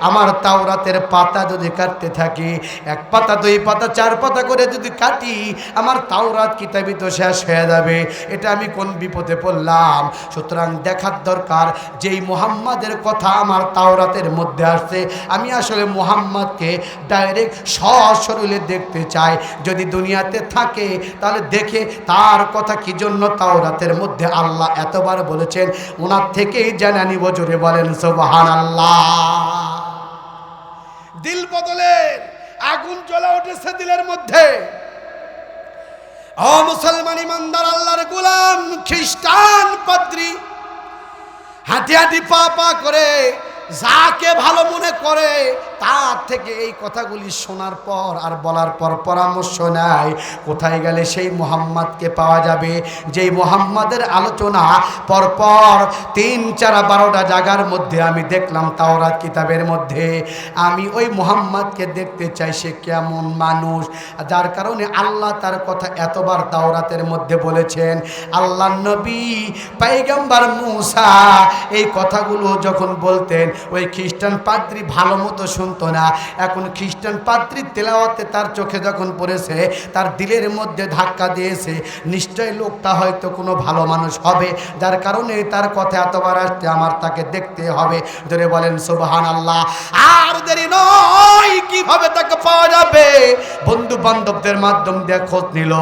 আমার তাওরাতের পাতা যদি কাটতে থাকি, এক পাতা, দুই পাতা, চার পাতা করে যদি কাটি, আমার তাওরাত কিতাবই তো শেষ হয়ে যাবে। এটা আমি কোন বিপদে পড়লাম। সুতরাং দেখার দরকার, যেই মুহাম্মাদের কথা আমার তাওরাতের মধ্যে আসছে, আমি আসলে মুহাম্মাদকে ডাইরেক্ট সশরীরে দেখতে চাই। যদি দুনিয়াতে থাকে তাহলে দেখে তার কথা কি জন্য তাওরাতের মধ্যে আল্লাহ এতবার বলেছেন, ওনার থেকেই জানা নিব। জোরে বলেন সুবহানাল্লাহ। দিল বদলের আগুন জ্বলে উঠেছে দিলের মধ্যে। ও মুসলমান ইমানদার, আল্লাহর গোলাম, খ্রিস্টান পাদ্রী হাঁটি হাঁটি পা পা করে যাকে ভালো মনে করে তার থেকে এই কথাগুলি শোনার পর আর বলার পর পরামর্শ নেয় কোথায় গেলে সেই মুহাম্মাদকে পাওয়া যাবে, যেই মুহাম্মাদের আলোচনা পরপর 3, 4, 12টা জায়গার মধ্যে আমি দেখলাম তাওরাত কিতাবের মধ্যে। আমি ওই মুহাম্মাদকে দেখতে চাই, সে কেমন মানুষ, যার কারণে আল্লাহ তার কথা এতবার তাওরাতের মধ্যে বলেছেন। আল্লাহর নবী পয়গম্বর মুসা এই কথাগুলো যখন বলতেন, ওই খ্রিস্টান পাদ্রী ভালো মতো শুনতো না। এখন খ্রিস্টান পাদ্রীর তেলাওয়াতে তার চোখে যখন পড়েছে, তার দিলের মধ্যে ধাক্কা দিয়েছে, নিশ্চয় লোকটা হয়তো কোনো ভালো মানুষ হবে, যার কারণে তার কথা এতবার আসছে, আমার তাকে দেখতে হবে। ধরে বলেন সুবহানাল্লাহ। আর দেরি নয়, কিভাবে তাকে পাওয়া যাবে? বন্ধু বান্ধবদের মাধ্যম দিয়ে খোঁজ নিল,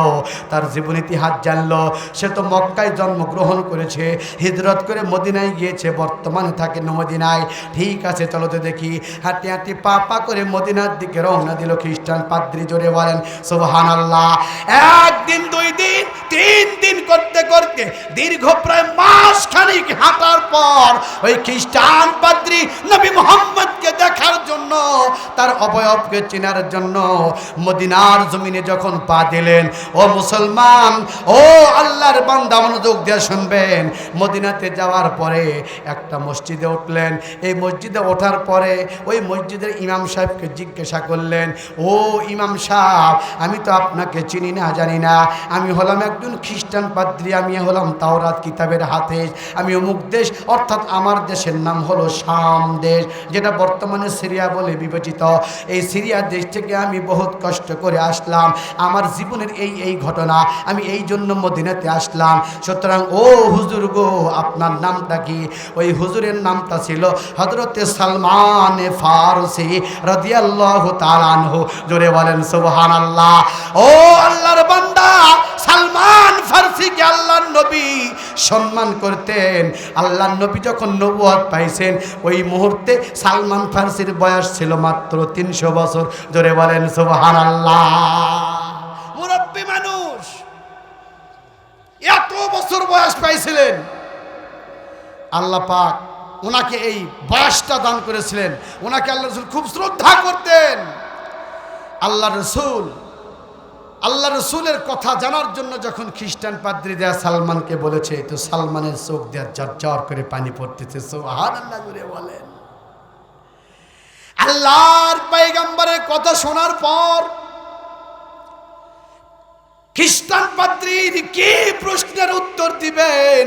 তার জীবন ইতিহাস জানলো। সে তো মক্কায় জন্মগ্রহণ করেছে, হিজরত করে মদিনায় গিয়েছে, বর্তমানে থাকে মদিনায়। ঠিক আছে, চলো তো দেখি। হাঁটি হাঁটি পা পা করে মদিনার দিকে রওনা দিল খ্রিস্টান পাদ্রী। জোরে বলেন সুবহানাল্লাহ। 1 দিন, 2 দিন, 3 দিন করতে করতে দীর্ঘ প্রায় মাস খানিক হাঁটার পর ওই খ্রিস্টান পাদ্রী নবী মুহাম্মদকে দেখার জন্য, তার অবয়বকে চেনার জন্য মদিনার জমিনে যখন পা দিলেন, ও মুসলমান, ও আল্লাহর বান্দা, মনোযোগ দিয়ে শুনবেন। মদিনাতে যাওয়ার পরে একটা মসজিদে উঠলেন। এই মসজিদে ওঠার পরে ওই মসজিদের ইমাম সাহেবকে জিজ্ঞাসা করলেন, ও ইমাম সাহেব, আমি তো আপনাকে চিনি না, জানি না, আমি হলাম একজন খ্রিস্টান পাদ্রী, আমি হলাম তাওরাত কিতাবের হাফেজ, আমি অমুক দেশ, অর্থাৎ আমার দেশের নাম হলো শাম দেশ, যেটা বর্তমানে সিরিয়া বলে বিবেচিত। এই সিরিয়া দেশ থেকে আমি বহুত কষ্ট করে আসলাম, আমার জীবনের এই ঘটনা, আমি এই জন্য মদিনাতে আসলাম। সুতরাং ও হুজুর গো, আপনার নামটা কি? ওই হুজুরের নামটা ছিল হযরতে সালমান ফারসি রাদিয়াল্লাহু তাআলা আনহু। জোরে বলেন সুবহানাল্লাহ। ও আল্লাহর বান্দা, সালমান ফারসিকে আল্লাহর নবী সম্মান করতেন। আল্লাহর নবী যখন নবুয়ত পাইছেন, ওই মুহূর্তে সালমান ফারসির বয়স ছিল মাত্র 300 বছর। জোরে বলেন সুবহানাল্লাহ। মুরব্বী মানুষ, এত বছর বয়স পাইছিলেন। আল্লাহ পাক ওনাকে এই বয়সটা দান করেছিলেন। ওনাকে আল্লাহ রসুল খুব শ্রদ্ধা করতেন। আল্লাহ রসুলের কথা জানার জন্য যখন খ্রিস্টান পাদ্রী দেয়া সালমানকে বলেছে, তো সালমানের চোখ দেওয়ার ঝরঝর করে পানি পড়তেছে। সুবহানাল্লাহ জুড়ে বলেন। আল্লাহর পয়গম্বরের কথা শোনার পর খ্রিস্টান পাদ্রীর কি প্রশ্নের উত্তর দিবেন?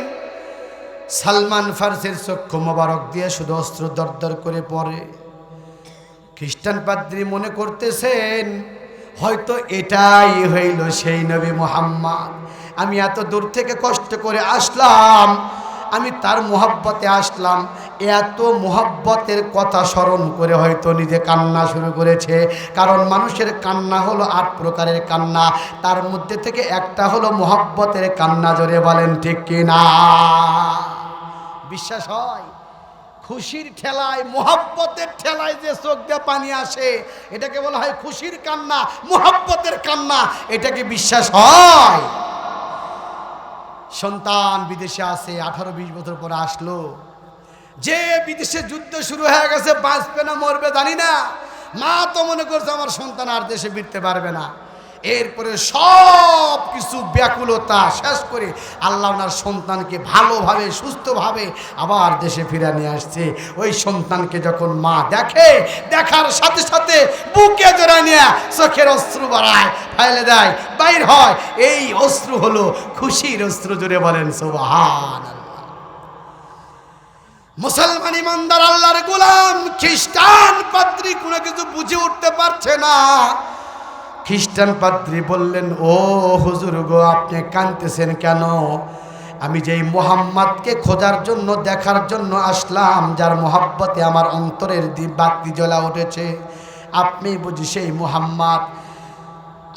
সালমান ফারসির চক্ষু মোবারক দিয়ে শুধু অস্ত্র দরদর করে পড়ে। খ্রিস্টান পাদ্রী মনে করতেছেন, হয়তো এটাই হইল সেই নবী মুহাম্মদ। আমি এত দূর থেকে কষ্ট করে আসলাম, আমি তার মোহাব্বতে আসলাম, এত মোহাব্বতের কথা স্মরণ করে হয়তো নিজে কান্না শুরু করেছে। কারণ মানুষের কান্না হলো 8 প্রকারের কান্না, তার মধ্যে থেকে একটা হলো মোহাব্বতের কান্না। জোরে বলেন ঠিক কিনা? বিশ্বাস হয়? খুশির ঠেলায়, মোহাব্বতের ঠেলায় যে চোখ দিয়ে পানি আসে, এটাকে বলা হয় খুশির কান্না, মোহাব্বতের কান্না। এটাকে বিশ্বাস হয়? সন্তান বিদেশে আছে, 18-20 বছর পরে আসলো, যে বিদেশে যুদ্ধ শুরু হয়ে গেছে, বাঁচবে না মরবে জানি না, মা তো মনে করছে আমার সন্তান আর দেশে ফিরতে পারবে না। এরপরে সব কিছু ব্যাকুলতা শেষ করে আল্লাহ ওনার সন্তানকে ভালোভাবে সুস্থভাবে আবার দেশে ফিরে নিয়ে আসছে। ওই সন্তানকে যখন মা দেখে, দেখার সাথে সাথে বুকে জড়া নিয়ে চোখের অশ্রু বাড়ায়, ফেলে দেয়, বাইর হয়। এই অশ্রু হলো খুশির অশ্রু। জুড়ে বলেন সুবহানাল্লাহ। মুসলমান ইমানদার আল্লাহর গোলাম খ্রিস্টান পাদ্রী কোনো কিছু বুঝে উঠতে পারছে না। খ্রিস্টান পাদ্রী বললেন, ও হুজুর গো, আপনি কাঁদতেছেন কেন? আমি যেই মুহাম্মাদকে খোঁজার জন্য দেখার জন্য আসলাম, যার মোহাব্বতে আমার অন্তরের বাতি জ্বলা উঠেছে, আপনি বুঝি সেই মুহাম্মদ?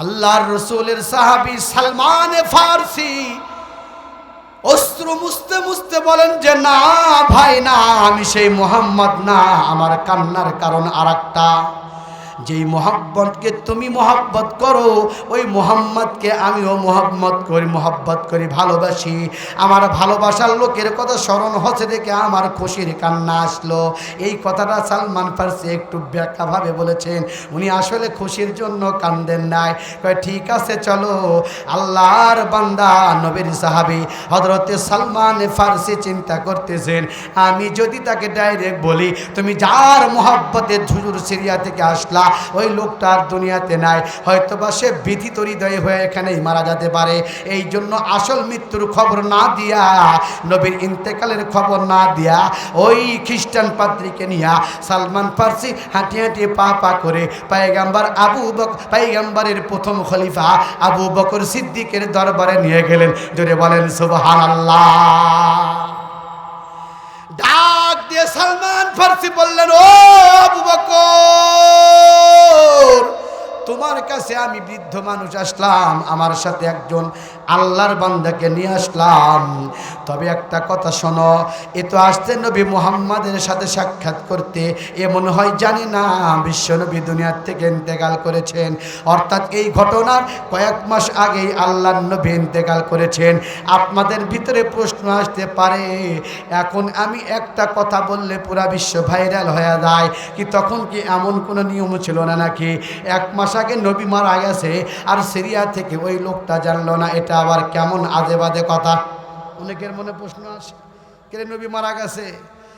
আল্লাহর রসুলের সাহাবী সালমান ফারসি অশ্রু মুছতে মুছতে বলেন যে, না ভাই না, আমি সেই মুহাম্মদ না, আমার কান্নার কারণ আরেকটা। যেই মোহাব্বতকে তুমি মোহাব্বত করো, ওই মোহাম্মদকে আমিও মোহাব্বত করি, ভালোবাসি। আমার ভালোবাসার লোকের কথা স্মরণ হচ্ছে দেখে আমার খুশির কান্না আসলো। এই কথাটা সালমান ফারসি একটু ব্যাখ্যাভাবে বলেছেন, উনি আসলে খুশির জন্য কান্দেন নাই। কয় ঠিক আছে চলো। আল্লাহর বান্দা নবীর সাহাবী হযরতে সালমান ফারসি চিন্তা করতেছেন, আমি যদি তাকে ডাইরেক্ট বলি তুমি যার মোহাব্বতে হুজুর সিরিয়া থেকে আসলা, ওই লোকটা আর দুনিয়াতে নাই, হয়তোবা সে ব্যথিত হৃদয় হয়ে এখানেই মারা যেতে পারে। এই জন্য আসল মৃত্যুর খবর না দিয়া, নবীর ইন্তেকালের খবর না দিয়া, ওই খ্রিস্টান পাদ্রীকে নিয়া সালমান ফারসি হাঁটি হাঁটি পা পা করে পায়গাম্বারের প্রথম খলিফা আবু বকর সিদ্দিকের দরবারে নিয়ে গেলেন। জোরে বলেন সুবহানাল্লাহ। ডাক দিয়ে সালমান ফারসি বললেন, ও আবু বকর, তোমার কাছে আমি বৃদ্ধ মানুষ আসলাম, আমার সাথে একজন আল্লাহর বান্দাকে নিয়ে আসলাম। তবে একটা কথা শোনো, এ তো আসতে নবী মুহাম্মাদের সাথে সাক্ষাৎ করতে, এ মনে হয় জানি না বিশ্বনবী দুনিয়ার থেকে ইন্তেকাল করেছেন। অর্থাৎ এই ঘটনার কয়েক মাস আগেই আল্লাহর নবী ইন্তেকাল করেছেন। আপনাদের ভিতরে প্রশ্ন আসতে পারে, এখন আমি একটা কথা বললে পুরা বিশ্ব ভাইরাল হয়ে যায়, কি তখন কি এমন কোনো নিয়ম ছিল না নাকি? এক মাস আগে নবী মারা গেছে আর সিরিয়া থেকে ওই লোকটা জানলো না, এটা আবার কেমন আজে বাজে কথা? অনেকের মনে প্রশ্ন আসে, কে নবী মারা গেছে,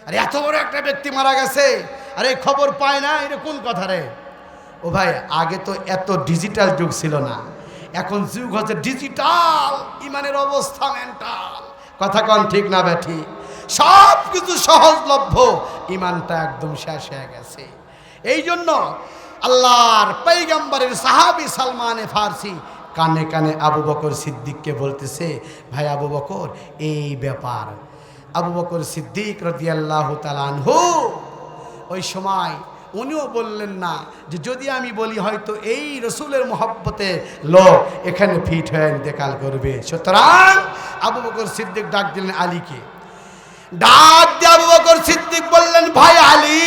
আর এত বড় একটা ব্যক্তি মারা গেছে, আর এই খবর পায় না, এটা কোন কথা রে? ও ভাই, আগে তো এত ডিজিটাল যুগ ছিল না, এখন যুগ হচ্ছে ডিজিটাল। ইমানের অবস্থা মেন্টাল, কথা কন ঠিক না ব্যাঠি? সব কিছু সহজলভ্য, ইমানটা একদম শেষ হয়ে গেছে। এই জন্য আল্লাহর পয়গম্বরের সাহাবী সালমান ফারসি কানে কানে আবু বকর সিদ্দিককে বলতেছে, ভাই আবু বকর, এই ব্যাপার। আবু বকর সিদ্দিক রাদিয়াল্লাহু তাআলা আনহু ওই সময় উনিও বললেন না যে যদি আমি বলি হয়তো এই রসুলের মহব্বতে লোক এখানে ফিট হয়ে ইন্তেকাল করবে। সুতরাং আবু বকর সিদ্দিক ডাক দিলেন আলীকে। ডাক দিয়ে আবু বকর সিদ্দিক বললেন, ভাই আলী,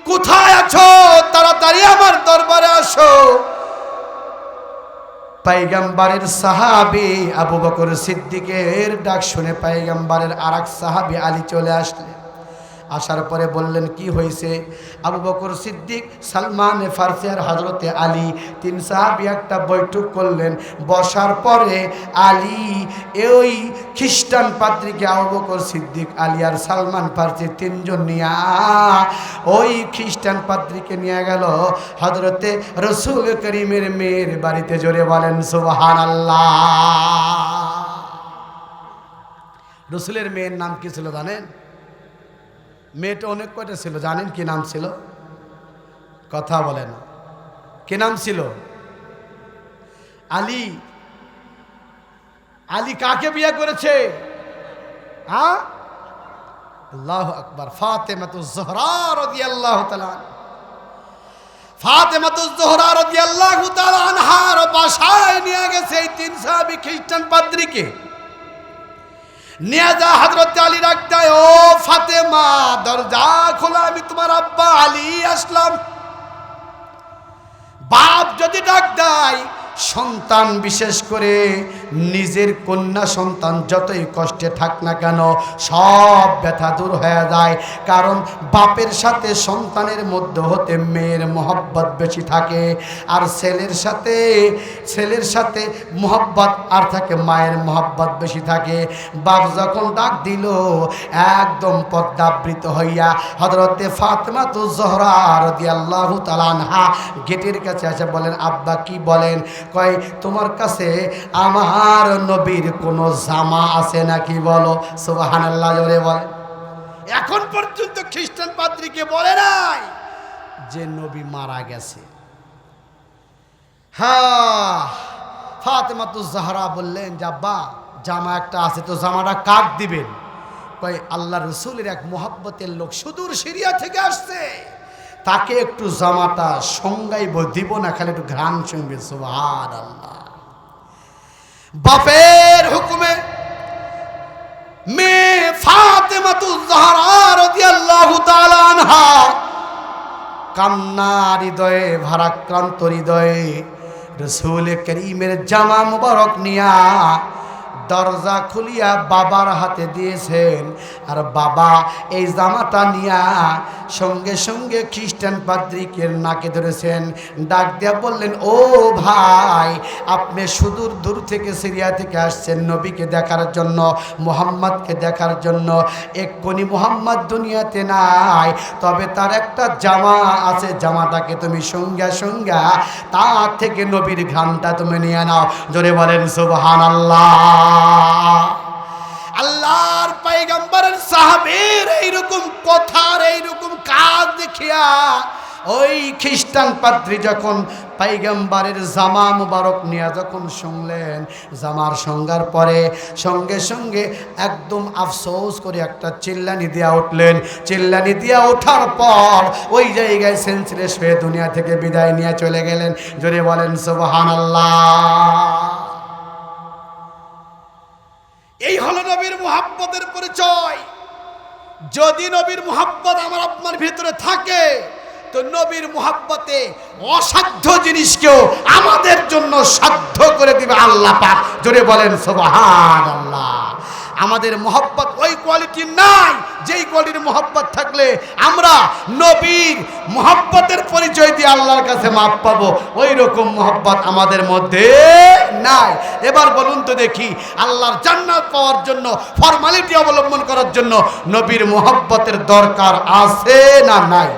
কোথায় আছো? তাড়াতাড়ি আমার দরবারে আসো। পয়গম্বরের সাহাবী আবু বকর সিদ্দিকের ডাক শুনে পয়গম্বরের আরেক সাহাবী আলী চলে আসলেন। আসার পরে বললেন, কি হয়েছে? আবু বকর সিদ্দিক, সালমান ফারসি আর হযরতে আলী, তিন সাহাবী একটা বৈঠক করলেন। বসার পরে আলী ওই খ্রিস্টান পাদ্রীকে আবু বকর সিদ্দিক, আলী আর সালমান ফারসি তিনজন নিয়ে ওই খ্রিস্টান পাদ্রীকে নিয়ে গেল হযরতে রসুল করিমের মেয়ের বাড়িতে। জোরে বলেন সুবহানাল্লাহ। রসুলের মেয়ের নাম কি ছিল জানেন? মেয়েটা অনেক কয়টা ছিল জানেন? কি নাম ছিল? কথা বলেন, কি নাম ছিল? আলী। আলী কাকে বিয়ে করেছে? হ্যাঁ, আল্লাহু আকবার, ফাতেমাতুজ জোহরা রাদিয়াল্লাহু তাআলা। ফাতেমাতুজ জোহরা রাদিয়াল্লাহু তাআলা আনহার বাসায় নিয়ে গেছে এই তিন সাহাবী খ্রিস্টান পাদ্রীকে। নিয়ে যা হযরত আলী ডাক দেয়, ও ফাতেমা, দরজা খোলা, আমি তোমার আব্বা আলী আসলাম। বাপ যদি ডাক দেয়, সন্তান বিশেষ করে নিজের কন্যা সন্তান যতই কষ্টে থাক না কেন সব ব্যথা দূর হয়ে যায়। কারণ বাপের সাথে সন্তানের মধ্যে হতে মেয়ের মহব্বত বেশি থাকে, আর ছেলের সাথে মহব্বত আর থাকে মায়ের মহব্বত বেশি থাকে। বাপ যখন ডাক দিল, একদম পদ্মাবৃত হইয়া হযরতে ফাতেমাতুজ জোহরা রাদিয়াল্লাহু তাআলা আনহা গেটের কাছে এসে বলেন, আব্বা কি বলেন? কয় তোমার কাছে আমার নবীর কোনো জামা আছে নাকি বলো। সুবহানাল্লাহ, জোরে বলে। এখন পর্যন্ত খ্রিস্টান পাদ্রীকে বলে নাই যে নবী মারা গেছে। হ্যাঁ, ফাতেমাতুজ জাহরা বললেন যে আব্বা জামা একটা আছে, তো জামাটা কাক দিবেন? কয় আল্লাহ রসুলের এক মোহাব্বতের লোক সুদূর সিরিয়া থেকে আসছে, তাকে একটু জামাটা সংজ্ঞাইব, দিব না, খালি একটু ঘ্রাণ শুনবে। সুবহানাল্লাহ। বাপের হুকুমে মেয়ে ফাতেমাতুজ জাহরা রাদিয়াল্লাহু তাআলা আনহা কান্না হৃদয়ে, ভারাক্রান্ত হৃদয়ে রসুল করিমের জামা মুবারক নিয়া দরজা খুলিয়া বাবার হাতে দিয়েছেন। আর বাবা এই জামাটা নিয়া সঙ্গে সঙ্গে খ্রিস্টান পাদ্রীকে নাকে ধরেছেন, ডাক দিয়া বললেন, ও ভাই, আপনি সুদূর দূর থেকে সিরিয়া থেকে আসছেন নবীকে দেখার জন্য, মুহাম্মদকে দেখার জন্য। এক্ষুনি মুহাম্মদ দুনিয়াতে নাই, তবে তার একটা জামা আছে, জামাটাকে তুমি সঙ্গে সঙ্গে তার থেকে নবীর ঘ্রাণটা তুমি নিয়ে নাও। জোরে বলেন সুবহানাল্লাহ। আল্লাহর পয়গম্বরের সাহাবীর এইরকম কথার এইরকম কাজ দেখিয়া ওই খ্রিস্টান পাদ্রী যখন পয়গম্বরের জামা মুবারক নিয়ে যখন শুনলেন, জামার সংজ্ঞার পরে সঙ্গে সঙ্গে একদম আফসোস করে একটা চিল্লানি দিয়া উঠলেন। চিল্লানি দিয়া ওঠার পর ওই জায়গায় সেন্সলেস হয়ে দুনিয়া থেকে বিদায় নিয়ে চলে গেলেন। জোরে বলেন সুবহানাল্লাহ। এই হলো নবীর মুহাব্বতের পরিচয়। যদি নবীর মুহাব্বত আমার আপনার ভিতরে থাকে, তো নবীর মুহাব্বতে অসাধ্য জিনিসকেও আমাদের জন্য সাধ্য করে দিবে আল্লাহ পাক। জোরে বলেন সুবহানাল্লাহ। আমাদের মুহাব্বত ওই কোয়ালিটি নাই যেই কোয়ালিটির মুহাব্বত থাকলে আমরা নবীর মুহাব্বতের পরিচয় দিয়ে আল্লাহর কাছে মাপ পাবো, ওই রকম মুহাব্বত আমাদের মধ্যে নাই। এবার বলুন তো দেখি, আল্লাহর জান্নাত পাওয়ার জন্য, ফরমালিটি অবলম্বন করার জন্য নবীর মুহাব্বতের দরকার আছে না নাই?